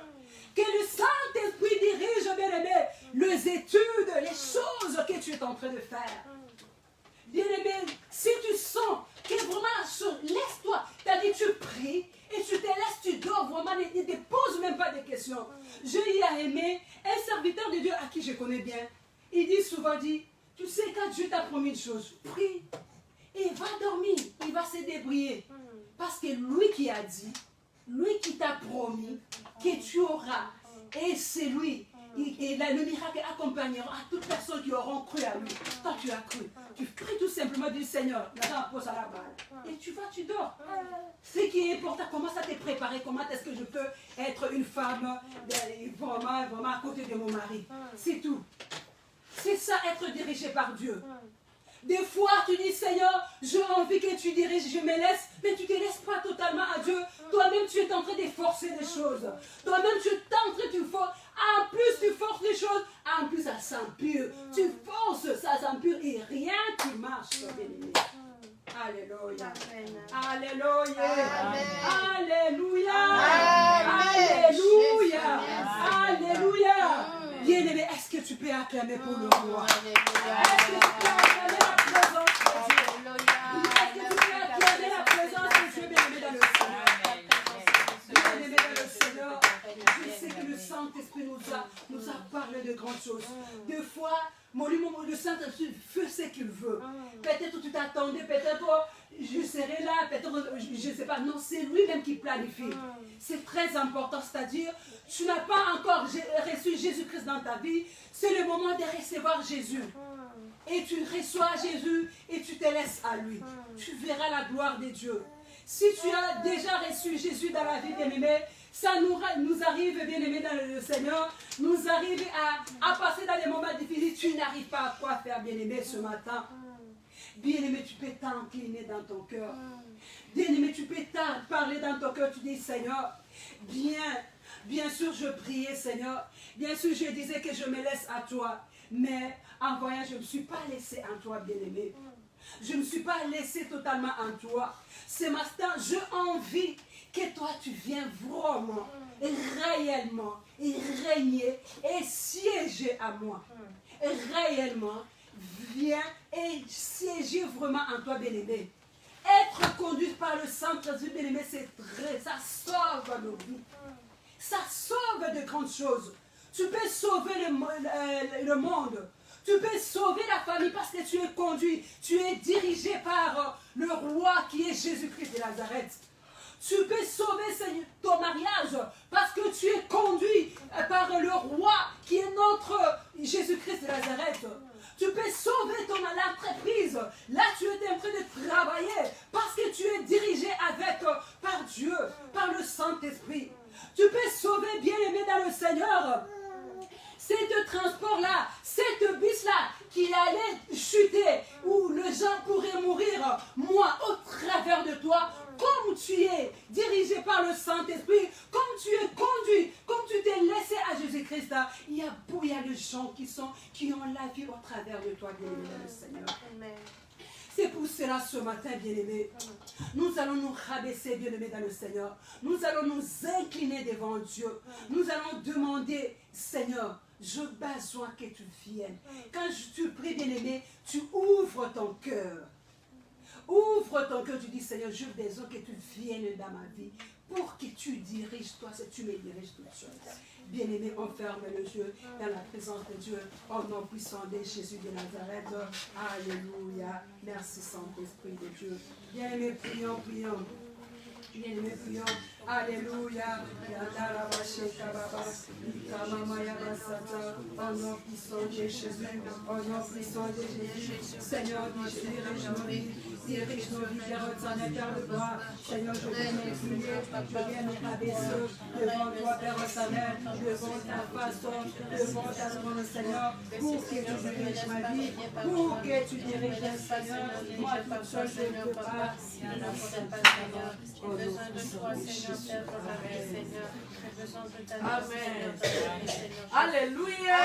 Que le Saint-Esprit dirige, bien-aimé, les études, les choses que tu es en train de faire. Bien-aimé, si tu sens que vraiment la chose, laisse-toi. C'est-à-dire, tu pries et tu te laisses, tu dors vraiment il ne pose même pas des questions. Je y ai aimé un serviteur de Dieu à qui je connais bien. Il dit souvent, tu sais, quand Dieu t'a promis une chose, prie. Et il va dormir, il va se débrouiller. Parce que lui qui a dit, lui qui t'a promis que tu auras, et c'est lui. Et là, le miracle accompagnera à toutes personnes qui auront cru à lui. Toi, tu as cru. Tu pries tout simplement du Seigneur. Là, pose à la balle. Et tu vas, tu dors. Ce qui est important, commence à te préparer. Comment est-ce que je peux être une femme vraiment à côté de mon mari. C'est tout. C'est ça, être dirigé par Dieu. Des fois, tu dis, Seigneur, j'ai envie que tu diriges, je me laisse, mais tu ne te laisses pas totalement à Dieu. Toi-même, tu es en train de forcer des choses. Toi-même, tu es en train de forcer. En plus, tu forces les choses, en plus, ça s'empire. Tu forces, ça s'empire et rien qui marche, bien-aimé. Alléluia. Alléluia. Alléluia. Alléluia. Alléluia. Bien-aimé, est-ce que tu peux acclamer pour le roi? Est-ce que tu peux acclamer la présence de Dieu? Est-ce que tu peux acclamer la présence de Dieu, bien-aimé, dans le Seigneur? Bien-aimé dans le Seigneur, je sais que le Saint-Esprit nous a parlé de grandes choses. Des fois, le Saint-Esprit fait ce qu'il veut. Peut-être tu t'attendais, peut-être je serai là, peut-être je ne sais pas. Non, c'est lui-même qui planifie. C'est très important, c'est-à-dire, tu n'as pas encore reçu Jésus-Christ dans ta vie, c'est le moment de recevoir Jésus. Et tu reçois Jésus et tu te laisses à lui. Tu verras la gloire de Dieu. Si tu as déjà reçu Jésus dans la vie, bien-aimé, ça nous arrive, bien-aimé dans le Seigneur, nous arrive à passer dans les moments difficiles. Tu n'arrives pas à quoi faire, bien-aimé, ce matin. Bien-aimé, tu peux t'incliner dans ton cœur. Bien-aimé, tu peux parler dans ton cœur. Tu dis, Seigneur, bien sûr, je priais, Seigneur. Bien sûr, je disais que je me laisse à toi. Mais en voyant, je ne me suis pas laissé en toi, bien-aimé. Je ne me suis pas laissé totalement en toi. Ce matin, j'ai envie que toi, tu viennes vraiment, réellement, et régner et siéger à moi. Réellement, viens et siéger vraiment en toi, bien-aimé. Être conduit par le Saint-Esprit, bien-aimé, ça sauve nos vies. Ça sauve de grandes choses. Tu peux sauver le monde. Tu peux sauver la famille parce que tu es conduit. Tu es dirigé par le roi qui est Jésus-Christ de Nazareth. Tu peux sauver ton mariage parce que tu es conduit par le roi qui est notre Jésus-Christ de Nazareth. Tu peux sauver ton entreprise. Là, tu es en train de travailler parce que tu es dirigé par Dieu, par le Saint-Esprit. Tu peux sauver, bien-aimé dans le Seigneur, cette transport-là, cette bus-là qui allait chuter, où les gens pourraient mourir, moi, au travers de toi, comme tu es dirigé par le Saint-Esprit, comme tu es conduit, comme tu t'es laissé à Jésus-Christ, il y a des gens qui ont la vie au travers de toi, bien-aimé dans le Seigneur. Amen. C'est pour cela, ce matin, bien-aimés, nous allons nous rabaisser, bien-aimés, dans le Seigneur. Nous allons nous incliner devant Dieu. Nous allons demander, Seigneur, j'ai besoin que tu viennes. Quand tu pries, bien-aimé, tu ouvres ton cœur. Ouvre ton cœur, tu dis, Seigneur, j'ai besoin que tu viennes dans ma vie pour que tu diriges, toi, si tu me diriges toute chose. Bien-aimé, on ferme le jeu dans la présence de Dieu, au nom puissant de Jésus de Nazareth. Alléluia. Merci, Saint-Esprit de Dieu. Bien-aimé, prions, prions. Bien-aimé, prions. Alléluia. Au nom puissant de Jésus. Au nom puissant de Jésus. Seigneur, dirige nos vies. Dirige nos vies vers ton éternel. Seigneur, je viens m'exprimer. Je viens me rabaisser devant toi, Père éternel, devant ta façon, devant ta trône, Seigneur, pour que tu diriges ma vie, pour que tu diriges le Seigneur. Moi, toute seule, je ne peux pas. J'ai besoin de toi, Seigneur, Père de la vie, Seigneur. J'ai besoin de ta grâce, Seigneur, Seigneur. Alléluia.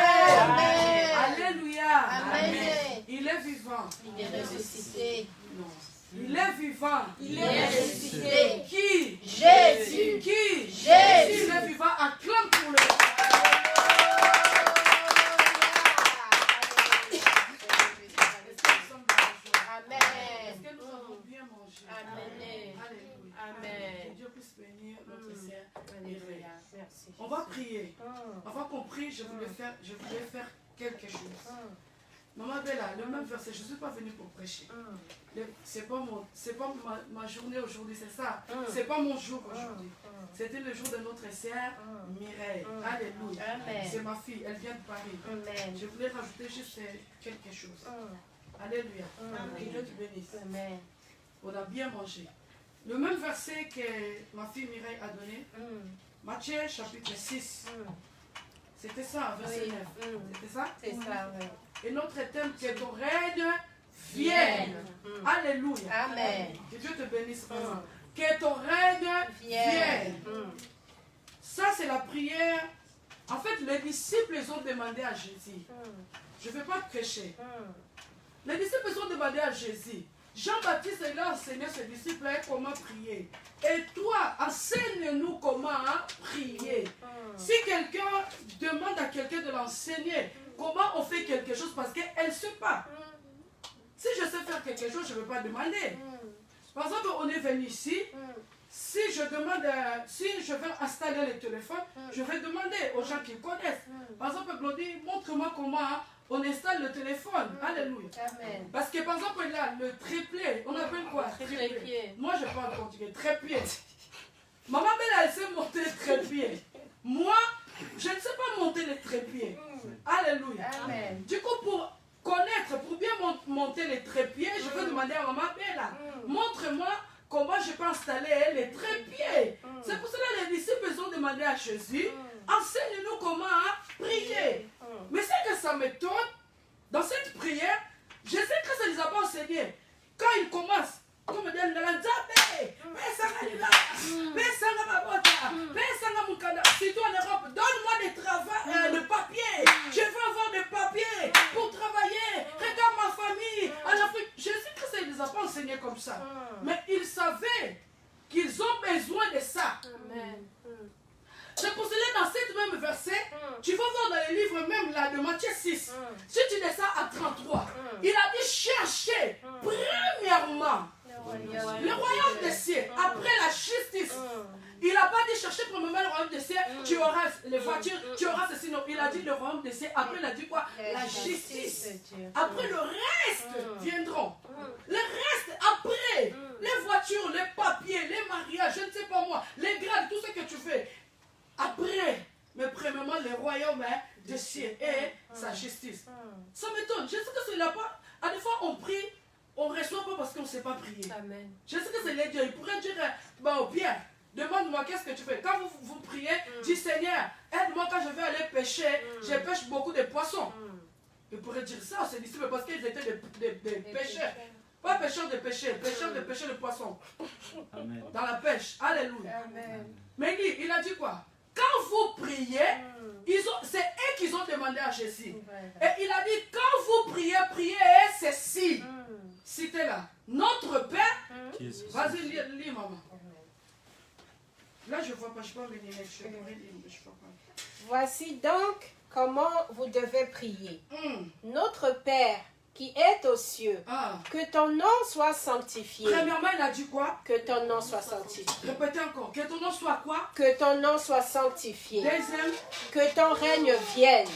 Alléluia. Amen. Il est vivant. Il est ressuscité. Il est vivant. Il est ressuscité. Qui? Jésus. Qui? Jésus. Il est vivant. Acclame pour le Amen. Est-ce que nous avons bien mangé? Amen. Alléluia. Amen. Que Dieu puisse bénir notre Seigneur. prier. Merci. On va prier. Mm. Avant qu'on prie, je voulais faire quelque chose. Maman Bella, le même verset, je ne suis pas venue pour prêcher. C'est pas ma journée aujourd'hui, c'est ça. C'est pas mon jour aujourd'hui. C'était le jour de notre sœur Mireille. Alléluia. Amen. C'est ma fille, elle vient de Paris. Amen. Je voulais rajouter juste quelque chose. Alléluia. Que Dieu te bénisse. Amen. On a bien mangé. Le même verset que ma fille Mireille a donné, Matthieu chapitre 6. C'était ça, verset 9. C'était ça? C'est ça, oui. Et notre thème, que ton règne vienne. Alléluia. Amen. Que Dieu te bénisse. Que ton règne vienne. Ça, c'est la prière. En fait, les disciples, ils ont demandé à Jésus. Je ne vais pas prêcher. Les disciples, ils ont demandé à Jésus. Jean-Baptiste, il a enseigné ses disciples comment prier. Et toi, enseigne-nous comment prier. Si quelqu'un demande à quelqu'un de l'enseigner, comment on fait quelque chose parce qu'elle ne sait pas. Si je sais faire quelque chose, je ne vais pas demander. Par exemple, on est venu ici. Si je demande, si je veux installer le téléphone, je vais demander aux gens qui connaissent. Par exemple, Glody, montre-moi comment on installe le téléphone. Alléluia. Amen. Parce que par exemple, là, le trépied, on appelle quoi? Trépied. Moi, je parle portugais. Trépied. Maman Bella, elle sait monter le trépied. Moi, je ne sais pas monter le trépied. Alléluia. Amen. Du coup, pour connaître, pour bien monter les trépieds, je vais demander à Maman Bella, montre-moi comment je peux installer les trépieds. C'est pour cela que les disciples ont demandé à Jésus, enseigne-nous comment prier. Mais c'est que ça m'étonne, dans cette prière, Jésus Christ ne les a pas enseignés. Quand il commence, comme dit, si toi en Europe, donne-moi des travail, de papier. Je veux avoir des papiers pour travailler. Regarde ma famille. En Afrique, Jésus-Christ ne les a pas enseignés comme ça. Mais ils savaient qu'ils ont besoin de ça. Amen. C'est pour cela dans cette même verset, tu vas voir dans les livres même là de Matthieu 6, si tu descends à 33, il a dit chercher premièrement le royaume des cieux, après la justice. Il n'a pas dit chercher premièrement le royaume des cieux, tu auras les voitures, tu auras ceci. Non, il a dit le royaume des cieux, après il a dit quoi? La justice. Après le reste viendront. Le reste après, les voitures, les papiers, les mariages, je ne sais pas moi, les grades, tout ce que tu fais. Après, mais premièrement, le royaume des cieux et sa justice. Ça m'étonne. Je sais que c'est là-bas. À des fois, on prie, on ne reçoit pas parce qu'on ne sait pas prier. Amen. Je sais que c'est les dieux. Il pourrait dire, bah, au Pierre, demande-moi qu'est-ce que tu fais. Quand vous priez, dis Seigneur, aide-moi quand je vais aller pêcher. Je pêche beaucoup de poissons. Il pourrait dire ça à ses disciples parce qu'ils étaient des pêcheurs. Pas pêcheurs de pêcher, pêcheurs de pêcher de poissons. Amen. Dans la pêche. Alléluia. Amen. Mais il a dit quoi? Quand vous priez, c'est eux qui ont demandé à Jésus. Et il a dit, quand vous priez, priez ceci. Citez-là. Notre Père. Vas-y, lis, maman. Là, je ne vois pas, je peux venir. Je pourrais lire, mais je ne vois pas. Voici donc comment vous devez prier. Notre Père qui est aux cieux, que ton nom soit sanctifié. Premièrement, il a dit quoi? Que ton nom soit sanctifié. Répétez encore. Que ton nom soit quoi? Que ton nom soit sanctifié. Deuxième. Que ton règne vienne.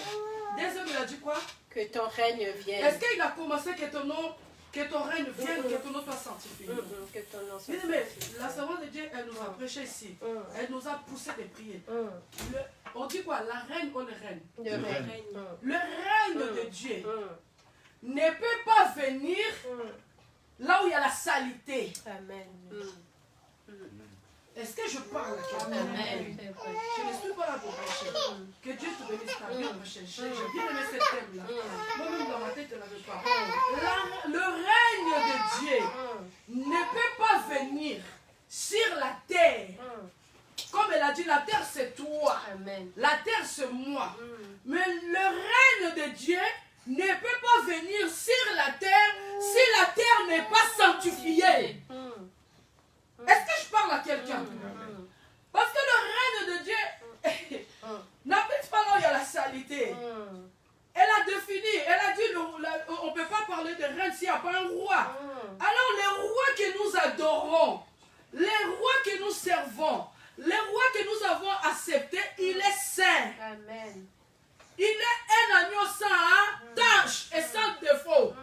Deuxième, il a dit quoi? Que ton règne vienne. Est-ce qu'il a commencé que ton règne vienne, que ton nom soit sanctifié? Que ton nom soit Mais sanctifié. la servante de Dieu, elle nous a prêché ici. Elle nous a poussé de prier. On dit quoi? La reine ou le règne? Le règne. Le règne de Dieu ne peut pas venir là où il y a la salité. Amen. Est-ce que je parle à quelqu'un? Amen. Je ne suis pas là pour prêcher. Que Dieu te bénisse, t'as bien prêché. J'ai bien aimé ce thème-là. Moi-même dans ma tête, je n'avais pas. Le règne de Dieu ne peut pas venir sur la terre. Comme elle a dit, la terre c'est toi. Amen. La terre c'est moi. Mais le règne de Dieu ne peut pas venir sur la terre si la terre n'est pas sanctifiée. Est-ce que je parle à quelqu'un? Parce que le règne de Dieu n'habite pas là où il y a la salité. Elle a défini, elle a dit on ne peut pas parler de règne s'il n'y a pas un roi. Alors les rois que nous adorons, les rois que nous servons, les rois que nous avons accepté, il est saint. Amen. Il est un agneau sans tâche et sans défaut.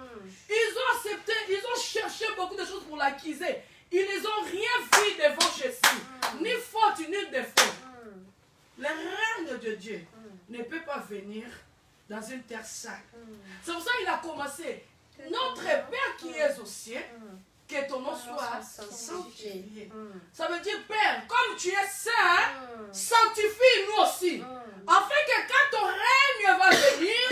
Ils ont accepté, ils ont cherché beaucoup de choses pour l'accuser. Ils n'ont rien vu devant Jésus. Ni faute, ni défaut. Le règne de Dieu ne peut pas venir dans une terre sainte. C'est pour ça qu'il a commencé. Notre Père qui es aux cieux, que ton nom soit sanctifié. Ça veut dire, Père, comme tu es saint, sanctifie-nous aussi. Afin que quand ton règne va venir,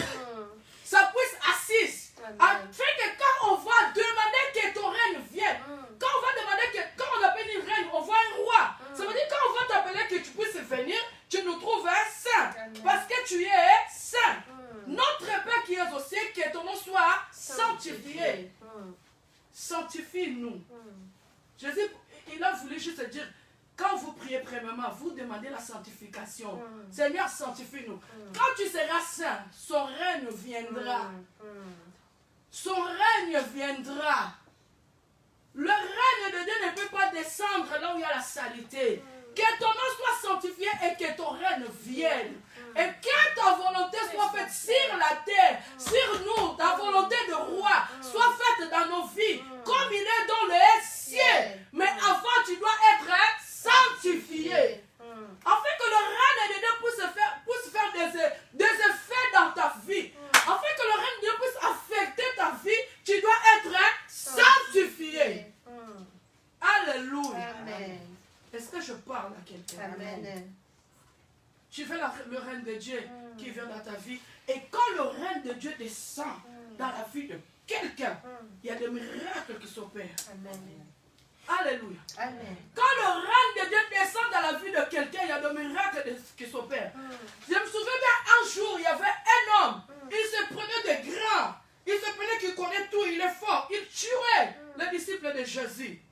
ça puisse assise. Afin que quand on va demander que ton règne vienne, quand on va demander que, quand on appelle une reine, on voit un roi. Ça veut dire quand on va t'appeler que tu puisses venir, tu nous trouves un saint. Parce que tu es saint. Notre Père qui est au ciel, que ton nom soit sanctifié. Sanctifie-nous. Jésus, il a voulu juste dire, quand vous priez premièrement, vous demandez la sanctification. Seigneur, sanctifie-nous. Quand tu seras saint, son règne viendra. Son règne viendra. Le règne de Dieu ne peut pas descendre là où il y a la saleté. Que ton nom soit sanctifié et que ton règne vienne. Et que ta volonté soit faite sur la terre, sur nous, ta volonté de roi, soit faite dans nos vies, comme il est dans le ciel. Mais avant, tu dois être sanctifié. Afin que le règne de Dieu puisse faire des effets dans ta vie. Afin que le règne de Dieu puisse affecter ta vie, tu dois être sanctifié. Alléluia. Amen. Est-ce que je parle à quelqu'un? Amen. Tu fais le règne de Dieu qui vient dans ta vie. Et quand le règne de Dieu descend dans la vie de quelqu'un, il y a des miracles qui s'opèrent. Amen. Alléluia. Amen. Quand le règne de Dieu descend dans la vie de quelqu'un, il y a des miracles qui s'opèrent. Je me souviens bien, un jour, il y avait un homme. Il se prenait des grands. Il se prenait qu'il connaît tout, il est fort. Il tuait les disciples de Jésus.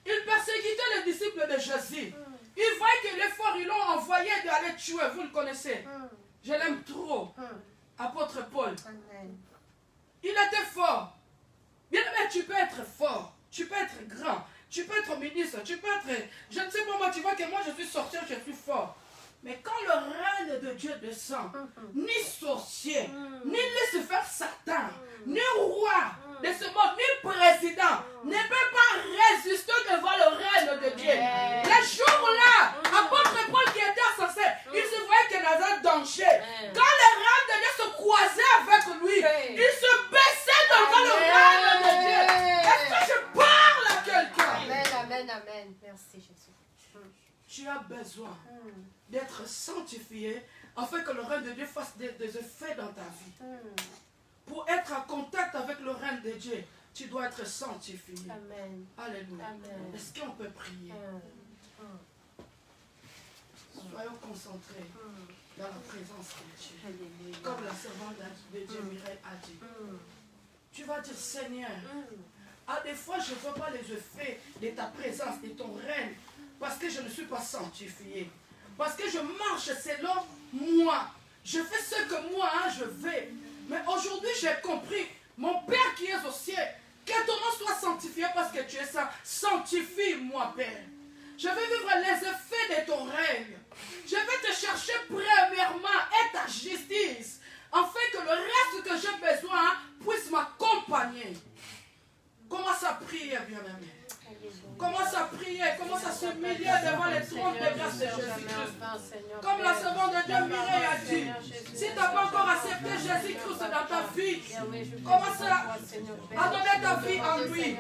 Il persécutait les disciples de Jésus. Il voyait que les forts, ils l'ont envoyé d'aller tuer. Vous le connaissez. Je l'aime trop. Apôtre Paul. Amen. Il était fort. Bien aimé, tu peux être fort. Tu peux être grand. Tu peux être ministre. Tu peux être... Je ne sais pas moi, tu vois que moi je suis sorcier, je suis fort. Mais quand le règne de Dieu descend, ni sorcier, ni laisse faire Satan, ni roi de ce monde, ni président, ne peut pas résister devant le règne de Dieu. Les jours-là, apôtre Paul qui était assassé, il se voyait qu'il avait un danger. Quand le règne de Dieu se croisait avec lui, il se baissait devant le règne de Dieu. Est-ce que je parle à quelqu'un? Amen, amen, amen. Merci Jésus. Tu as besoin d'être sanctifié afin que le règne de Dieu fasse des effets dans ta vie. Pour être en contact avec le règne de Dieu, tu dois être sanctifié. Amen. Alléluia. Amen. Est-ce qu'on peut prier? Soyons concentrés dans la présence de Dieu. Alléluia. Comme la servante de Dieu Mireille a dit. Tu vas dire, Seigneur, des fois je ne vois pas les effets de ta présence, de ton règne, parce que je ne suis pas sanctifié. Parce que je marche selon moi. Je fais ce que moi je veux. Mais aujourd'hui j'ai compris, mon Père qui est au ciel, que ton nom soit sanctifié parce que tu es saint. Sanctifie-moi, Père. Je vais vivre les effets de ton règne. Je vais te chercher premièrement et ta justice, afin que le reste que j'ai besoin puisse m'accompagner. Commence à prier, bien-aimé. Commence à prier, commence à s'humilier devant les trônes de grâce de Jésus-Christ. Comme la servante de Dieu Mireille a dit, si tu n'as pas encore accepté Jésus-Christ dans ta vie, commence à donner ta vie en lui.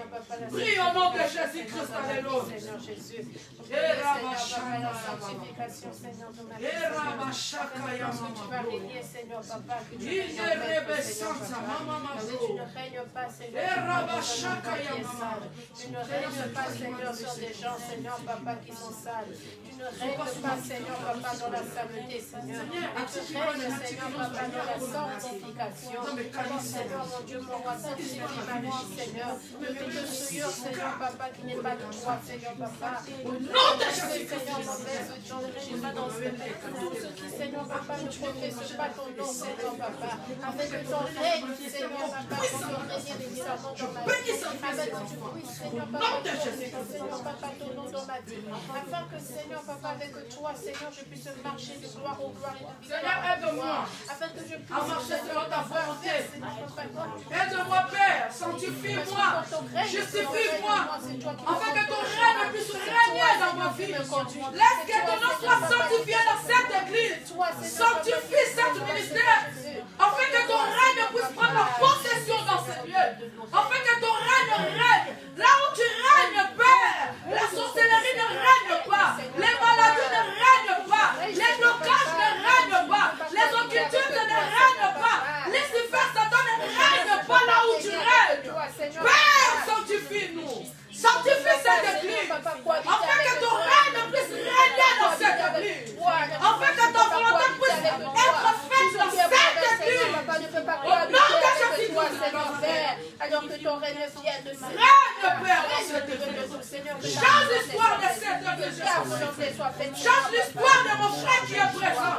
Prie au nom de Jésus-Christ, alléluia. Pas, Seigneur, sur des gens, Seigneur, papa, qui sont sales. Tu ne règnes pas, Seigneur, papa, dans la saleté, Seigneur. Et tu règnes, Seigneur, papa, dans la sanctification. Oh, Seigneur, mon Dieu, mon roi, sanctifie ma vie, Seigneur. Ne me de souillure, Seigneur, papa, qui n'est pas de toi, Seigneur, papa. Non, Seigneur, mon Père, je ne règne pas dans ce monde. Tous ceux qui, Seigneur, papa, ne professent pas ton nom, Seigneur, papa. Avec ton règne, Seigneur, papa, pour te régner régulièrement dans ma vie. Avec que tu puisses, Seigneur, papa, Seigneur, papa, ton nom dans ma vie. Afin que, Seigneur, papa, papa, avec toi, Seigneur, je puisse marcher de gloire en gloire et de victoire. Seigneur, aide-moi Afin que je puisse à marcher selon ta volonté. Aide-moi, Aide-moi, Père, sanctifie-moi, justifie-moi, afin que ton règne puisse régner dans ma vie. Laisse que ton nom soit sanctifié dans cette église. Sanctifie cette ministère, afin que ton règne puisse prendre la possession dans ce lieu. Afin que ton règne règne. Là où tu règnes, Père, la sorcellerie ne règne pas, les maladies ne règnent pas, les blocages ne règnent pas, les occultismes ne règnent pas, les Lucifer, Satan ne règnent pas là où tu règnes. Père, sanctifie-nous. Sanctifie cette église, afin que ton règne puisse régner dans cette église, afin que ta volonté puisse être faite dans cette église. Au nom de Jésus-Christ, alors que ton règne vienne de règne, Père, dans cette église. Change l'histoire de cette église. Change l'histoire de mon frère qui est présent.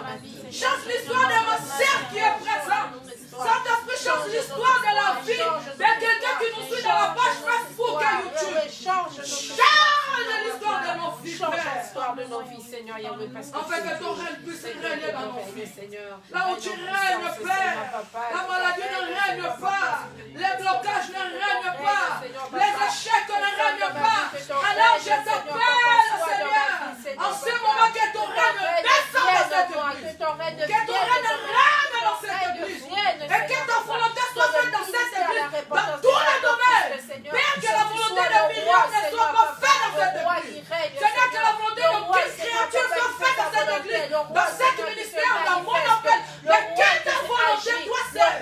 Change l'histoire de ma sœur qui est présente. Saint-Esprit, change l'histoire de la vie de quelqu'un qui nous suit dans la page Facebook et YouTube. Change l'histoire de nos vies, Père. l'histoire de nos vies, Seigneur Yahweh, parce que Afin que ton règne puisse régner dans nos vies. Seigneur. Là où tu règnes, Père, la maladie ne règne pas, les blocages ne règnent pas, les échecs ne règnent pas. Alors je t'appelle, Seigneur, en ce moment que ton règne descend dans cette église, que ton règne règne dans cette église, et que ta volonté soit faite dans cette église, dans tous les domaines. Père, que la volonté de millions ne soit pas faite dans cette église. Seigneur, que la volonté d'aucune créature soit faite dans cette église, dans cet ministère, dans mon appel, mais que ta volonté, toi seul,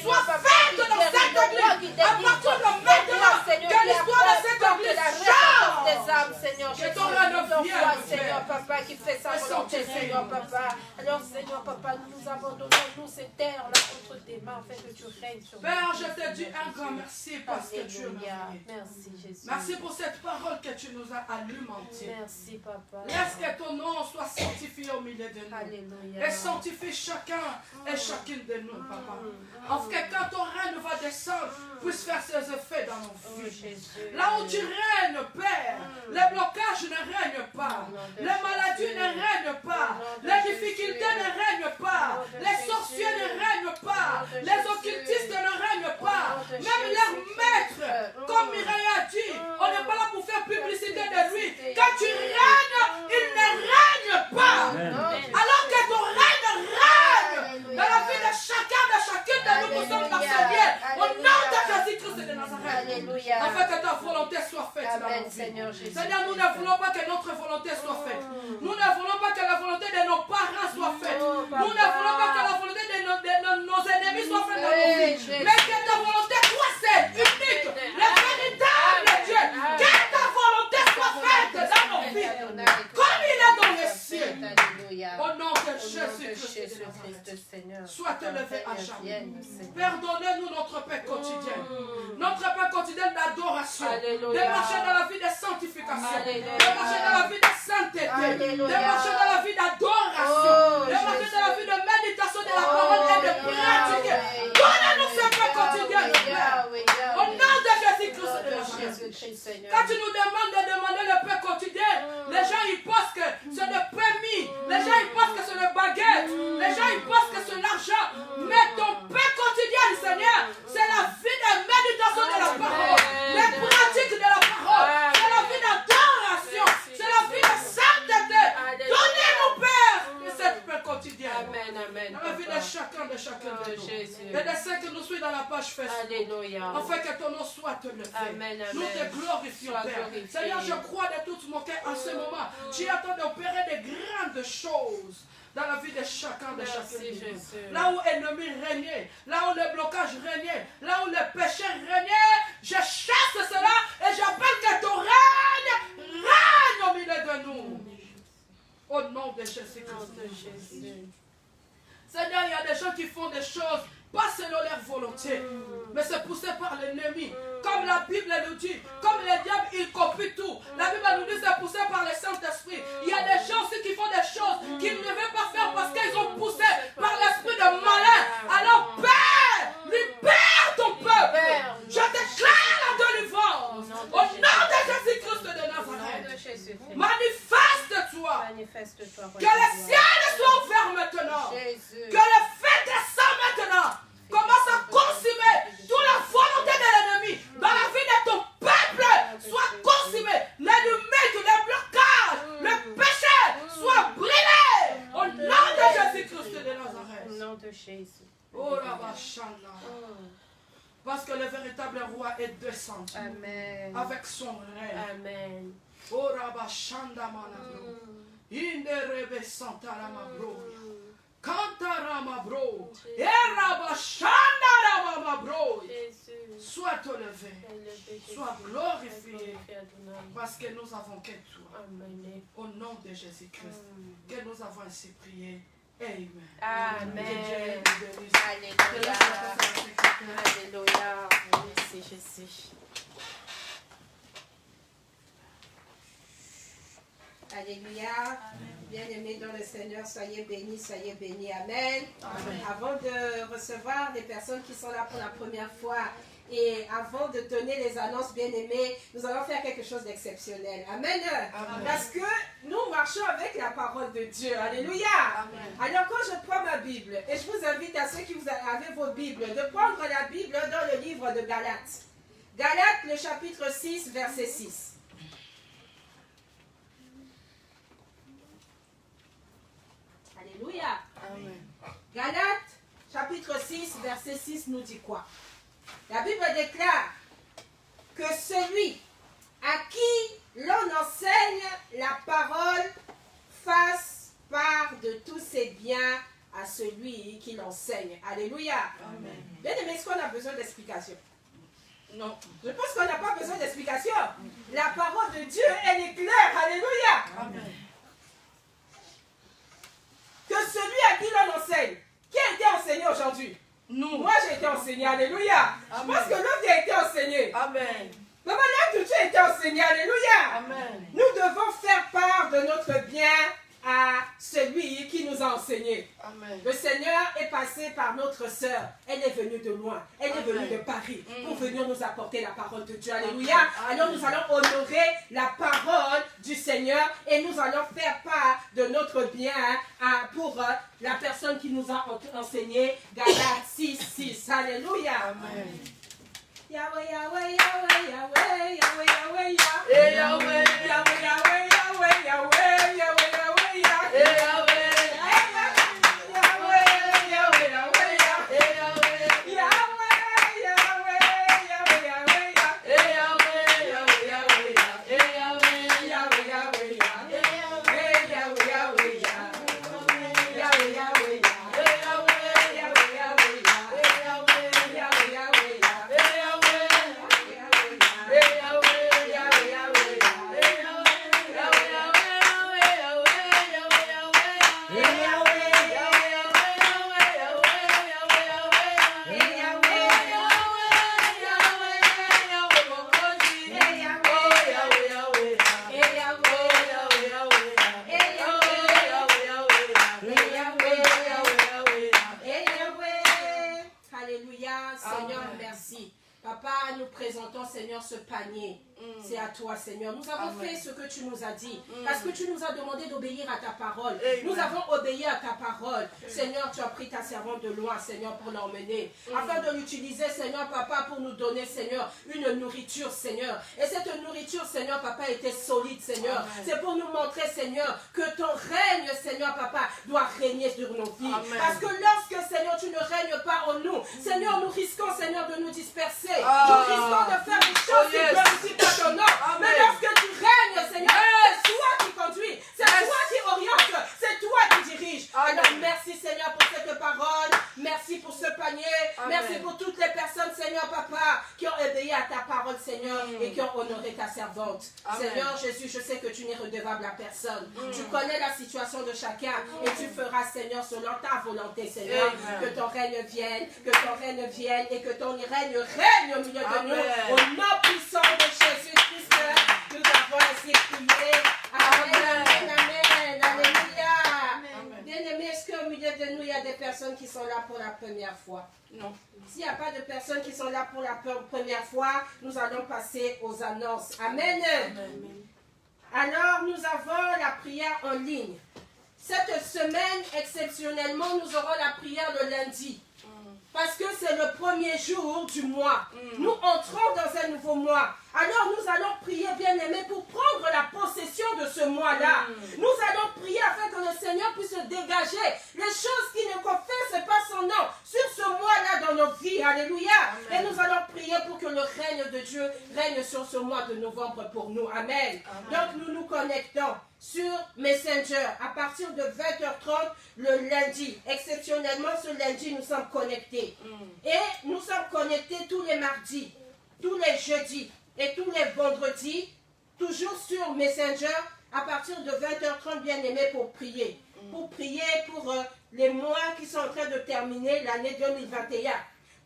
soit faite dans cette église, à partir de maintenant, que l'histoire de cette église change. Que ton règne vienne, Seigneur Papa, qui fait sa volonté, Seigneur Papa. Alors, Seigneur Papa, nous abandonnons, nous ces terres là entre tes mains, afin que tu règnes sur nous. Père, je te dis un grand merci parce que tu es merveilleux. Merci, Jésus. Merci pour cette parole que tu nous as alimentée. Merci, Papa. Laisse que ton nom soit sanctifié au milieu de nous. Alléluia. Et sanctifie chacun et chacune de nous, Papa. Afin que quand ton règne va descendre, puisse faire ses effets dans nos vies. Là où tu règnes, Père, les blocages ne règnent pas, les maladies ne règnent pas, les difficultés ne règnent pas, les sorciers ne règnent pas, les occultistes ne règnent pas, même leurs maîtres, comme Mireille a dit, on n'est pas là pour faire publicité de lui. Quand tu règnes, il ne règne pas. Alors que ton règne règne dans la vie de chacun, de chacune de nous qui sommes dans ce lieu. Au nom de Jésus-Christ de Nazareth. Afin que ta volonté soit faite dans nos vies. Seigneur, nous ne voulons pas que notre volonté soit faite. Nous ne voulons pas que la volonté de nos parents soit faite. Nous ne voulons pas que la volonté de nos ennemis soit faite dans nos vies. Mais que ta volonté, toi seul, unique, le véritable Dieu, que ta volonté soit faite dans nos vies. Comme il est dans les cieux. Au nom de Jésus-Christ, sois élevé à jamais. Pardonnez-nous notre paix quotidienne. Notre paix quotidienne d'adoration. De marcher dans la vie de sanctification. De marcher dans la vie de sainteté. De marcher dans la vie d'adoration. De marcher dans la vie de méditation de la parole et de pratiquer. Donnez-nous cette paix quotidienne. Au nom de Jésus-Christ de Nazareth. Quand tu nous demandes de demander le paix quotidien, les gens ils pensent que c'est le permis. Les gens ils pensent que c'est le baguette. Les gens ils pensent que c'est l'argent. Mais ton paix quotidienne, Seigneur, c'est la vie de méditation de la parole. Les pratiques de la parole. C'est la vie d'adoration. C'est la vie de sainteté. Donnez-nous, Père, cette paix quotidienne. Dans la vie de chacun de nous. Et de ceux qui nous suivent dans la page Facebook. Afin que ton nom soit élevé. Nous te glorifions, Père. Seigneur, je crois de tout mon cœur en ce moment. Tu es en train d'opérer de grandes choses dans la vie de chacun de chacun. Là où l'ennemi régnait, là où le blocage régnait, là où le péché régnait, je chasse cela et j'appelle que ton règne au milieu de nous. Au nom de Jésus-Christ. Seigneur, il y a des gens qui font des choses pas selon leur volonté, mais c'est poussé par l'ennemi. Comme la Bible nous dit, comme le diable, il copie tout. La Bible nous dit c'est poussé par le Saint-Esprit. Il y a des gens aussi qui font des choses qu'ils ne devaient pas faire parce qu'ils sont poussés par l'esprit de malin. Alors, Père, libère ton peuple. Je déclare la délivrance. Au nom de Jésus-Christ de Nazareth. Manifeste-toi Jésus-Christ de Nazareth. Au nom de Jésus. Oh la Bachana. Parce que le véritable roi est descendu. Amen. Avec son règne. Amen. Oh la Bachanda Manabro. Inderebe Santara Mabro. Cantara Mabro. Era Bachanda Mabro. Jésus. Sois levé. Sois glorifié. Parce que nous avons que toi. Amen. Au nom de Jésus-Christ. Que nous avons ainsi prié. Amen. Amen. Alléluia. Alléluia. Merci Jésus. Alléluia. Bien-aimés dans le Seigneur, soyez bénis, soyez bénis. Amen. Amen. Avant de recevoir les personnes qui sont là pour la première fois et avant de donner les annonces, bien-aimés, nous allons faire quelque chose d'exceptionnel. Amen. Amen. Parce que nous marchons avec la parole de Dieu. Alléluia. Amen. Alors quand je prends ma Bible, et je vous invite à ceux qui vous avez vos Bibles, de prendre la Bible dans le livre de Galates. Galates, le chapitre 6, verset 6. Alléluia. Amen. Galates, chapitre 6, verset 6 nous dit quoi? La Bible déclare que celui à qui l'on enseigne la parole fasse part de tous ses biens à celui qui l'enseigne. Alléluia. Amen. Bien aimé, est-ce qu'on a besoin d'explication? Non. Je pense qu'on n'a pas besoin d'explication. La parole de Dieu, elle est claire. Alléluia. Amen. Que celui à qui l'on enseigne, qui a été enseigné aujourd'hui? Nous. Moi, j'ai été enseigné. Alléluia. Amen. Je pense que l'autre a été enseigné. Amen. Maman, là, tout a été enseigné. Alléluia. Amen. Nous devons faire part de notre bien à celui qui nous a enseigné. Amen. Le Seigneur est passé par notre sœur. Elle est venue de loin. Elle est venue de Paris pour venir nous apporter la parole de Dieu. Alléluia. Amen. Alors nous allons honorer la parole du Seigneur et nous allons faire part de notre bien pour la personne qui nous a enseigné. Galates 6, 6. Alléluia. Amen. Yahweh, Yahweh, Yahweh, Yahweh, Yahweh, Yahweh, Eh, Yahweh, Yahweh. Yahweh, Yahweh, Yahweh, Yahweh, Yahweh, Yahweh, Eh, Yahweh. ce panier, c'est à toi, Seigneur. Nous avons fait ce que tu nous as dit, parce que tu nous as demandé d'obéir à ta parole. Nous avons obéi à ta parole. Seigneur, tu as pris ta servante de loin, Seigneur, pour l'emmener, afin de l'utiliser, Seigneur, Papa, pour nous donner, Seigneur, une nourriture, Seigneur. Et cette nourriture, Seigneur, Papa, était solide, Seigneur. C'est pour nous montrer, Seigneur, que ton règne, Seigneur, Papa, doit régner sur nos vies. Parce que lorsque, Seigneur, tu ne règnes pas en nous, Seigneur, nous risquons, Seigneur, de nous disperser. Nous risquons de faire des choses qui ne glorifient pas ton nom. Mais lorsque tu règnes, Seigneur, c'est toi qui conduis, c'est toi qui oriente, c'est toi qui dirige. Alors merci, Seigneur, pour cette parole. Merci pour ce panier. Merci pour toutes les personnes, Seigneur, Papa, qui ont obéi à ta parole, Seigneur, et qui ont honoré ta servante. Seigneur Jésus, je sais que tu n'es redevable à personne. Tu connais la situation de chacun et tu feras, Seigneur, selon ta volonté, Seigneur, que ton règne vienne, et que ton règne règne au milieu de nous. Au nom puissant de Jésus-Christ, nous avons ainsi prié. Amen, amen, alléluia. Bien-aimés, est-ce qu'au milieu de nous, il y a des personnes qui sont là pour la première fois? Non. S'il n'y a pas de personnes qui sont là pour la première fois, nous allons passer aux annonces. Amen. Alors, nous avons la prière en ligne. Cette semaine, exceptionnellement, nous aurons la prière le lundi. Parce que c'est le premier jour du mois. Nous entrons dans un nouveau mois. Alors nous allons prier, bien-aimés, pour prendre la possession de ce mois-là. Nous allons prier afin que le Seigneur puisse dégager les choses qui ne confessent pas son nom sur ce mois-là dans nos vies. Alléluia. Amen. Et nous allons prier pour que le règne de Dieu règne sur ce mois de novembre pour nous. Amen. Donc nous nous connectons sur Messenger à partir de 20h30 le lundi. Exceptionnellement, ce lundi, nous sommes connectés. Et nous sommes connectés tous les mardis, tous les jeudis et tous les vendredis, toujours sur Messenger à partir de 20h30, bien aimés, pour prier. Pour prier pour les mois qui sont en train de terminer l'année 2021.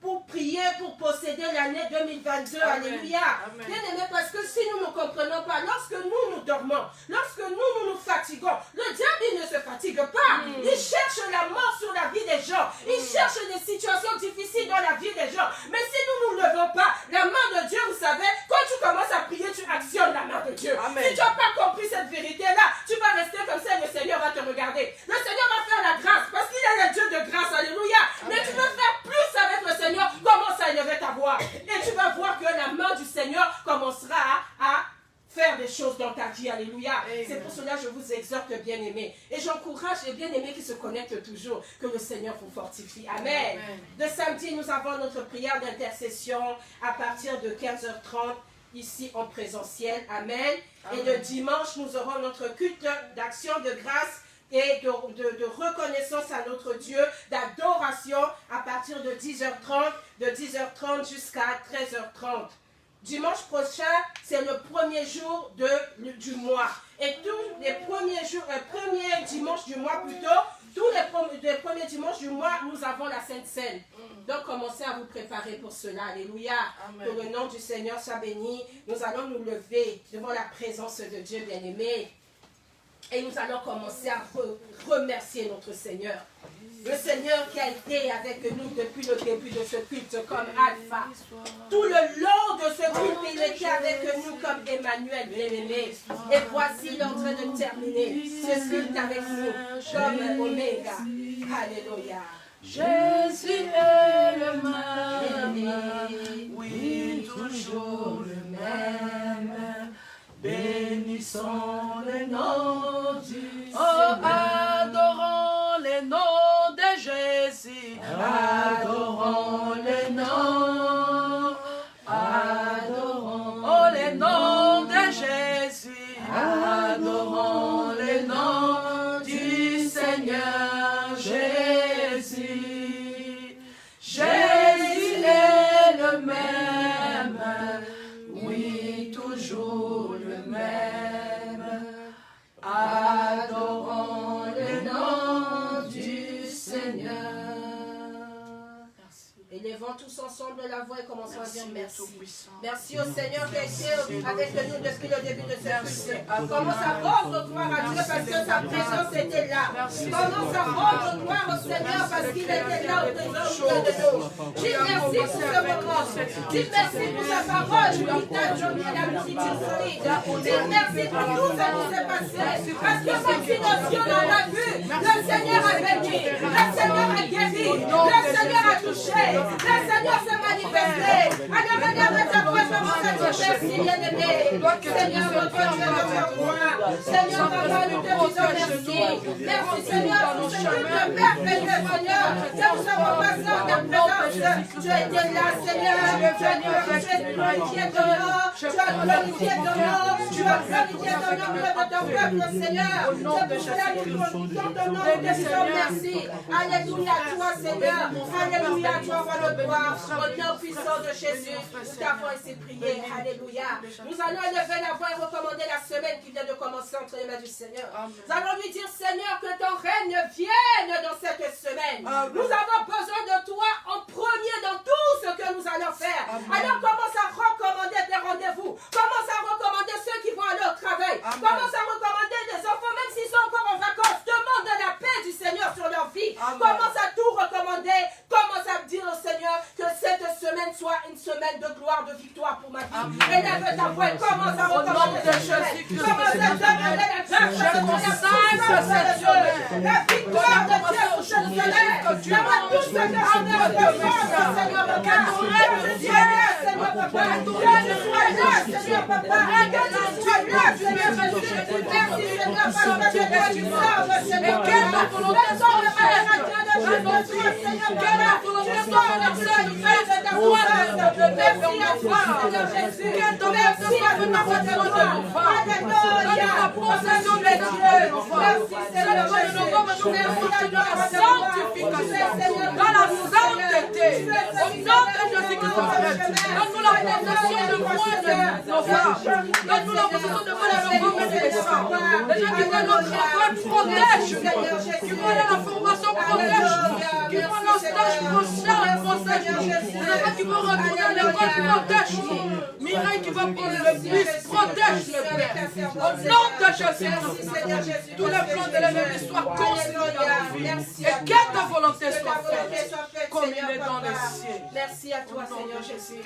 Pour prier, pour posséder l'année 2022. Amen. Alléluia. Amen. Bien aimé, parce que si nous ne comprenons pas, lorsque nous dormons, lorsque nous nous fatiguons, le diable il ne se fatigue pas. Il cherche la mort sur la vie des gens. Il cherche des situations difficiles dans la vie des gens. Mais si nous ne levons pas la main de Dieu, vous savez, quand tu commences à prier, tu actionnes la main de Dieu. Amen. Si tu n'as pas compris cette vérité-là, tu vas rester comme ça et le Seigneur va te regarder. Le Seigneur va faire la grâce parce qu'il est le Dieu de grâce. Alléluia. Amen. Mais tu veux faire plus avec le Seigneur. Commence à élever ta voix et tu vas voir que la main du Seigneur commencera à faire des choses dans ta vie. Alléluia. C'est pour cela que je vous exhorte, bien-aimés. Et j'encourage les bien-aimés qui se connectent toujours, que le Seigneur vous fortifie. Amen. De samedi, nous avons notre prière d'intercession à partir de 15h30 ici en présentiel. Amen. Et le dimanche, nous aurons notre culte d'action de grâce et de reconnaissance à notre Dieu, d'adoration à partir de 10h30 jusqu'à 13h30. Dimanche prochain, c'est le premier jour du mois. Et tous les premiers dimanches du mois plutôt, tous les premiers dimanches du mois, nous avons la Sainte Seine. Donc commencez à vous préparer pour cela. Alléluia. Amen. Que le nom du Seigneur soit béni. Nous allons nous lever devant la présence de Dieu bien-aimé. Et nous allons commencer à remercier notre Seigneur. Le Seigneur qui a été avec nous depuis le début de ce culte comme Alpha. Tout le long de ce culte, il était avec nous comme Emmanuel, bien-aimé. Et voici, il est en train de terminer ce culte avec nous comme Oméga. Alléluia. Jésus est le même, oui, toujours le même. Bénissons le nom du Seigneur. Adorons le nom de Jésus. Adorons le nom. Adorons le nom de Jésus. Adorons le nom du Seigneur Jésus. Jésus est le même. Oui, toujours le même. Adorons le nom du Seigneur. Élevons tous ensemble la voix et commençons à dire merci. Merci au Seigneur qui a été avec nous depuis le début de ce culte. Commence à rendre gloire à Dieu parce que sa présence était là. Commence à rendre gloire au Seigneur parce qu'il était là au présent de nous. Dis merci pour ce moment. Dis merci pour sa parole. Dis ta journée la nourriture solide. Dis merci pour tout ce qui s'est passé. Parce que même si nos yeux n'ont pas vu, le Seigneur a béni. Le Seigneur a guéri. Le Seigneur a touché. Le Seigneur s'est manifesté. Alors regarde ta voix, commence à dire merci, bien-aimé. Seigneur, notre Dieu, notre roi. Seigneur, papa, nous te disons merci. Merci, Seigneur, pour ce culte merveilleux, Seieur. Que nous avons passé en ta présence. Tu as été là, Seigneur. Tu as glorifié ton nom. Tu as glorifié ton nom. Tu as glorifié ton nom de ton peuple, Seigneur. C'est pour cela que nous glorifions ton nom. Nous te disons merci. Alléluia, toi, Seigneur. Alléluia, toi, roi de gloire. Au nom puissant de Jésus, nous t'avons ainsi prié. Alléluia. Nous allons élever la voix et recommander la semaine qui vient de commencer entre les mains du Seigneur. Nous allons lui dire, Seigneur, que ton règne vienne dans cette semaine. Nous avons besoin de toi en premier dans tout ce que nous allons faire. Alors commence à recommander tes rendez-vous. Commence à recommander ceux qui vont aller au travail. Commence à recommander des enfants, même s'ils sont encore en vacances. Demande de la paix du Seigneur sur leur vie. Commence à tout recommander. Commence à dire au Seigneur que cette semaine soit une semaine de gloire, de victoire pour ma vie. Élève ta voix et commence à recommander cette semaine. Commence à demander la grâce de cette semaine. La victoire de Dieu pour cette semaine. D'avoir tout ce que on a besoin, Seigneur Papa. Que tu sois là, Seigneur Papa. Que tu sois là, Seigneur Papa. Que tu sois là, Seigneur Jésus. Merci, Seigneur, parce que tu sors, Seigneur. Et quelle volonté Seigneur, Que la volonté soit faite de ta foi de Jésus. Que ton œuvre soit faite dans cette volonté de nous voir. Donne la possession des dieux de nous voir. Seigneur, nous continuer la sanctification, dans la sainteté. Au nom de Jésus-Christ de Nazareth, donne-nous la possession de moi de nos femmes. Donne-nous la possession de moi de nos femmes et des femmes. Les gens qui veulent notre travail, protège-nous. Qui veulent la formation, protège-nous. Qui veulent le stage prochain, protège-nous. Les enfants qui vont retourner à l'école, protège-nous. Mireille qui va prendre le bus, protège-le, Père. Au nom de Jésus, tous les plans de l'ennemi soient consumés dans nos vies. Et que ta volonté soit faite, comme il est dans les cieux. Merci à toi, Seigneur Jésus.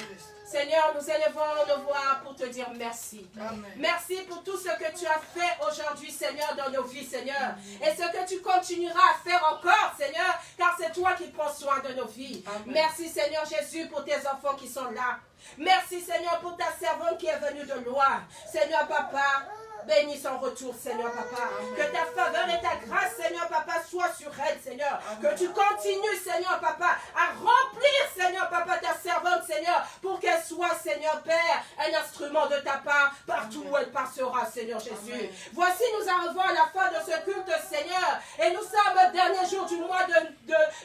Seigneur, nous élevons nos voix pour te dire merci. Amen. Merci pour tout ce que tu as fait aujourd'hui, Seigneur, dans nos vies, Seigneur. Et ce que tu continueras à faire encore, Seigneur, car c'est toi qui prends soin de nos vies. Amen. Merci, Seigneur Jésus, pour tes enfants qui sont là. Merci, Seigneur, pour ta servante qui est venue de loin. Seigneur, Papa, bénis son retour, Seigneur, Papa. Amen. Que ta faveur et ta grâce, Seigneur, Papa, soient sur elle, Seigneur. Amen. Que tu continues, Seigneur, Papa, à remplir, Seigneur, Papa, ta servante, Seigneur, pour qu'elle soit, Seigneur, Père, un instrument de ta part, partout où elle passera, Seigneur Jésus. Amen. Voici, nous arrivons à la fin de ce culte, Seigneur, et nous sommes au dernier jour du mois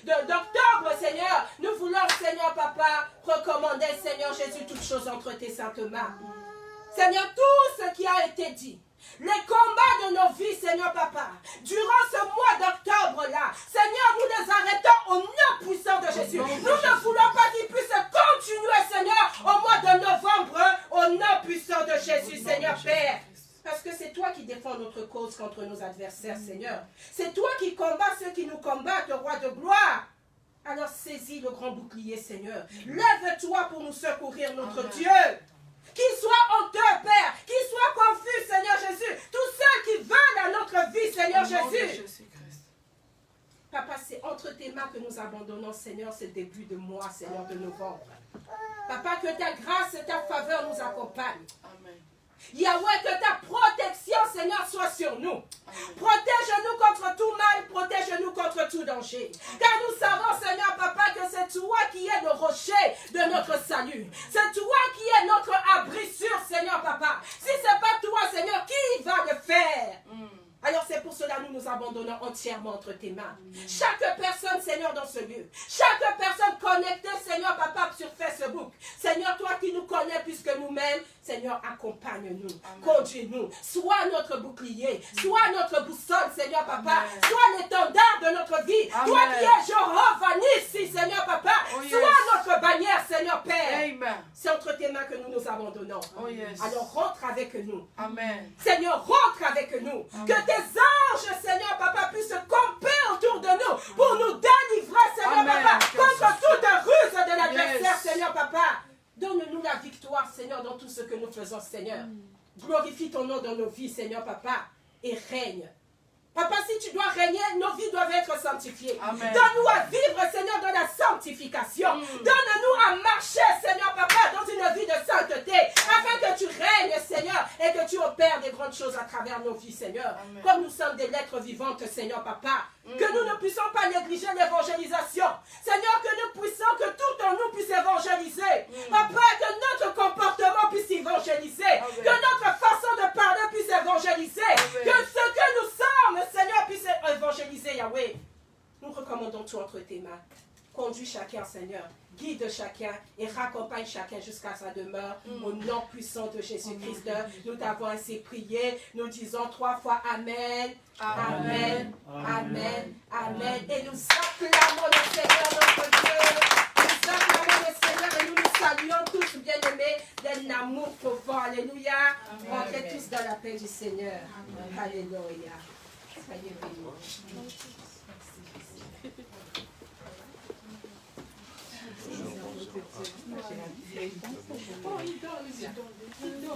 d'octobre, Seigneur. Nous voulons, Seigneur, Papa, recommander, Seigneur Jésus, toutes choses entre tes saintes mains. Seigneur, tout ce qui a été dit, les combats de nos vies, Seigneur Papa, durant ce mois d'octobre-là, Seigneur, nous les arrêtons au nom puissant de Jésus. Nous ne voulons pas qu'ils puissent continuer, Seigneur, au mois de novembre, au nom puissant de Jésus, Seigneur Père. Parce que c'est toi qui défends notre cause contre nos adversaires, Seigneur. C'est toi qui combats ceux qui nous combattent, roi de gloire. Alors saisis le grand bouclier, Seigneur. Lève-toi pour nous secourir, notre Dieu. Qu'ils soient honteux, Père, qu'ils soient confus, Seigneur Jésus. Tous ceux qui veulent à notre vie, Seigneur Jésus. Papa, c'est entre tes mains que nous abandonnons, Seigneur, ce début de mois, Seigneur, de novembre. Papa, que ta grâce et ta faveur nous accompagnent. Amen. Yahweh, que ta protection, Seigneur, soit sur nous. Protège-nous contre tout mal, protège-nous contre tout danger. Car nous savons, Seigneur, Papa, que c'est toi qui es le rocher de notre salut. C'est toi qui es notre abri sûr, Seigneur, Papa. Si ce n'est pas toi, Seigneur, qui va le faire? Alors c'est pour cela que nous nous abandonnons entièrement entre tes mains. Chaque personne, Seigneur, dans ce lieu. Chaque personne connectée, Seigneur, Papa, sur Facebook. Seigneur, toi qui nous connais plus que nous-mêmes, Seigneur, accompagne-nous. Conduis-nous. Sois notre bouclier. Sois notre boussole, Seigneur, Papa. Amen. Sois l'étendard de notre vie. Amen. Toi qui es Jéhovah Nissi, Seigneur, Papa. Oh, yes. Sois notre bannière, Seigneur, Père. C'est entre tes mains que nous nous abandonnons. Oh, yes. Alors rentre avec nous. Amen. Seigneur, rentre avec nous. Amen. Que tes anges, Seigneur, Papa, puissent camper autour de nous pour nous délivrer, Seigneur, Amen. Papa, contre toute ruse de l'adversaire, yes. Seigneur, Papa. Donne-nous la victoire, Seigneur, dans tout ce que nous faisons, Seigneur. Glorifie ton nom dans nos vies, Seigneur, Papa, et règne. Papa, si tu dois régner, nos vies doivent être sanctifiées. Donne-nous à vivre, Seigneur, dans la sanctification. Donne-nous à marcher, Seigneur, Papa, dans une vie de sainteté, afin que tu règnes, Seigneur, et que tu opères des grandes choses à travers nos vies, Seigneur. Amen. Comme nous sommes des lettres vivantes, Seigneur, Papa, que nous ne puissions pas négliger l'évangélisation. Seigneur, que nous puissions, que tout en nous puisse évangéliser. Papa, que notre comportement puisse évangéliser. Que notre façon de parler puisse évangéliser. Que ce que nous sommes, Seigneur, puisse évangéliser, Yahweh. Nous recommandons tout entre tes mains. Conduis chacun, Seigneur. Guide chacun et raccompagne chacun jusqu'à sa demeure. Au nom puissant de Jésus-Christ, nous t'avons ainsi prié. Nous disons 3 fois Amen. Amen. Amen. Amen. Et nous acclamons le Seigneur notre Dieu. Nous acclamons le Seigneur et nous nous saluons tous, bien-aimés, d'un amour profond. Alléluia. Entrez tous dans la paix du Seigneur. Amen. Alléluia. Soyez bénis. Oh, il dort.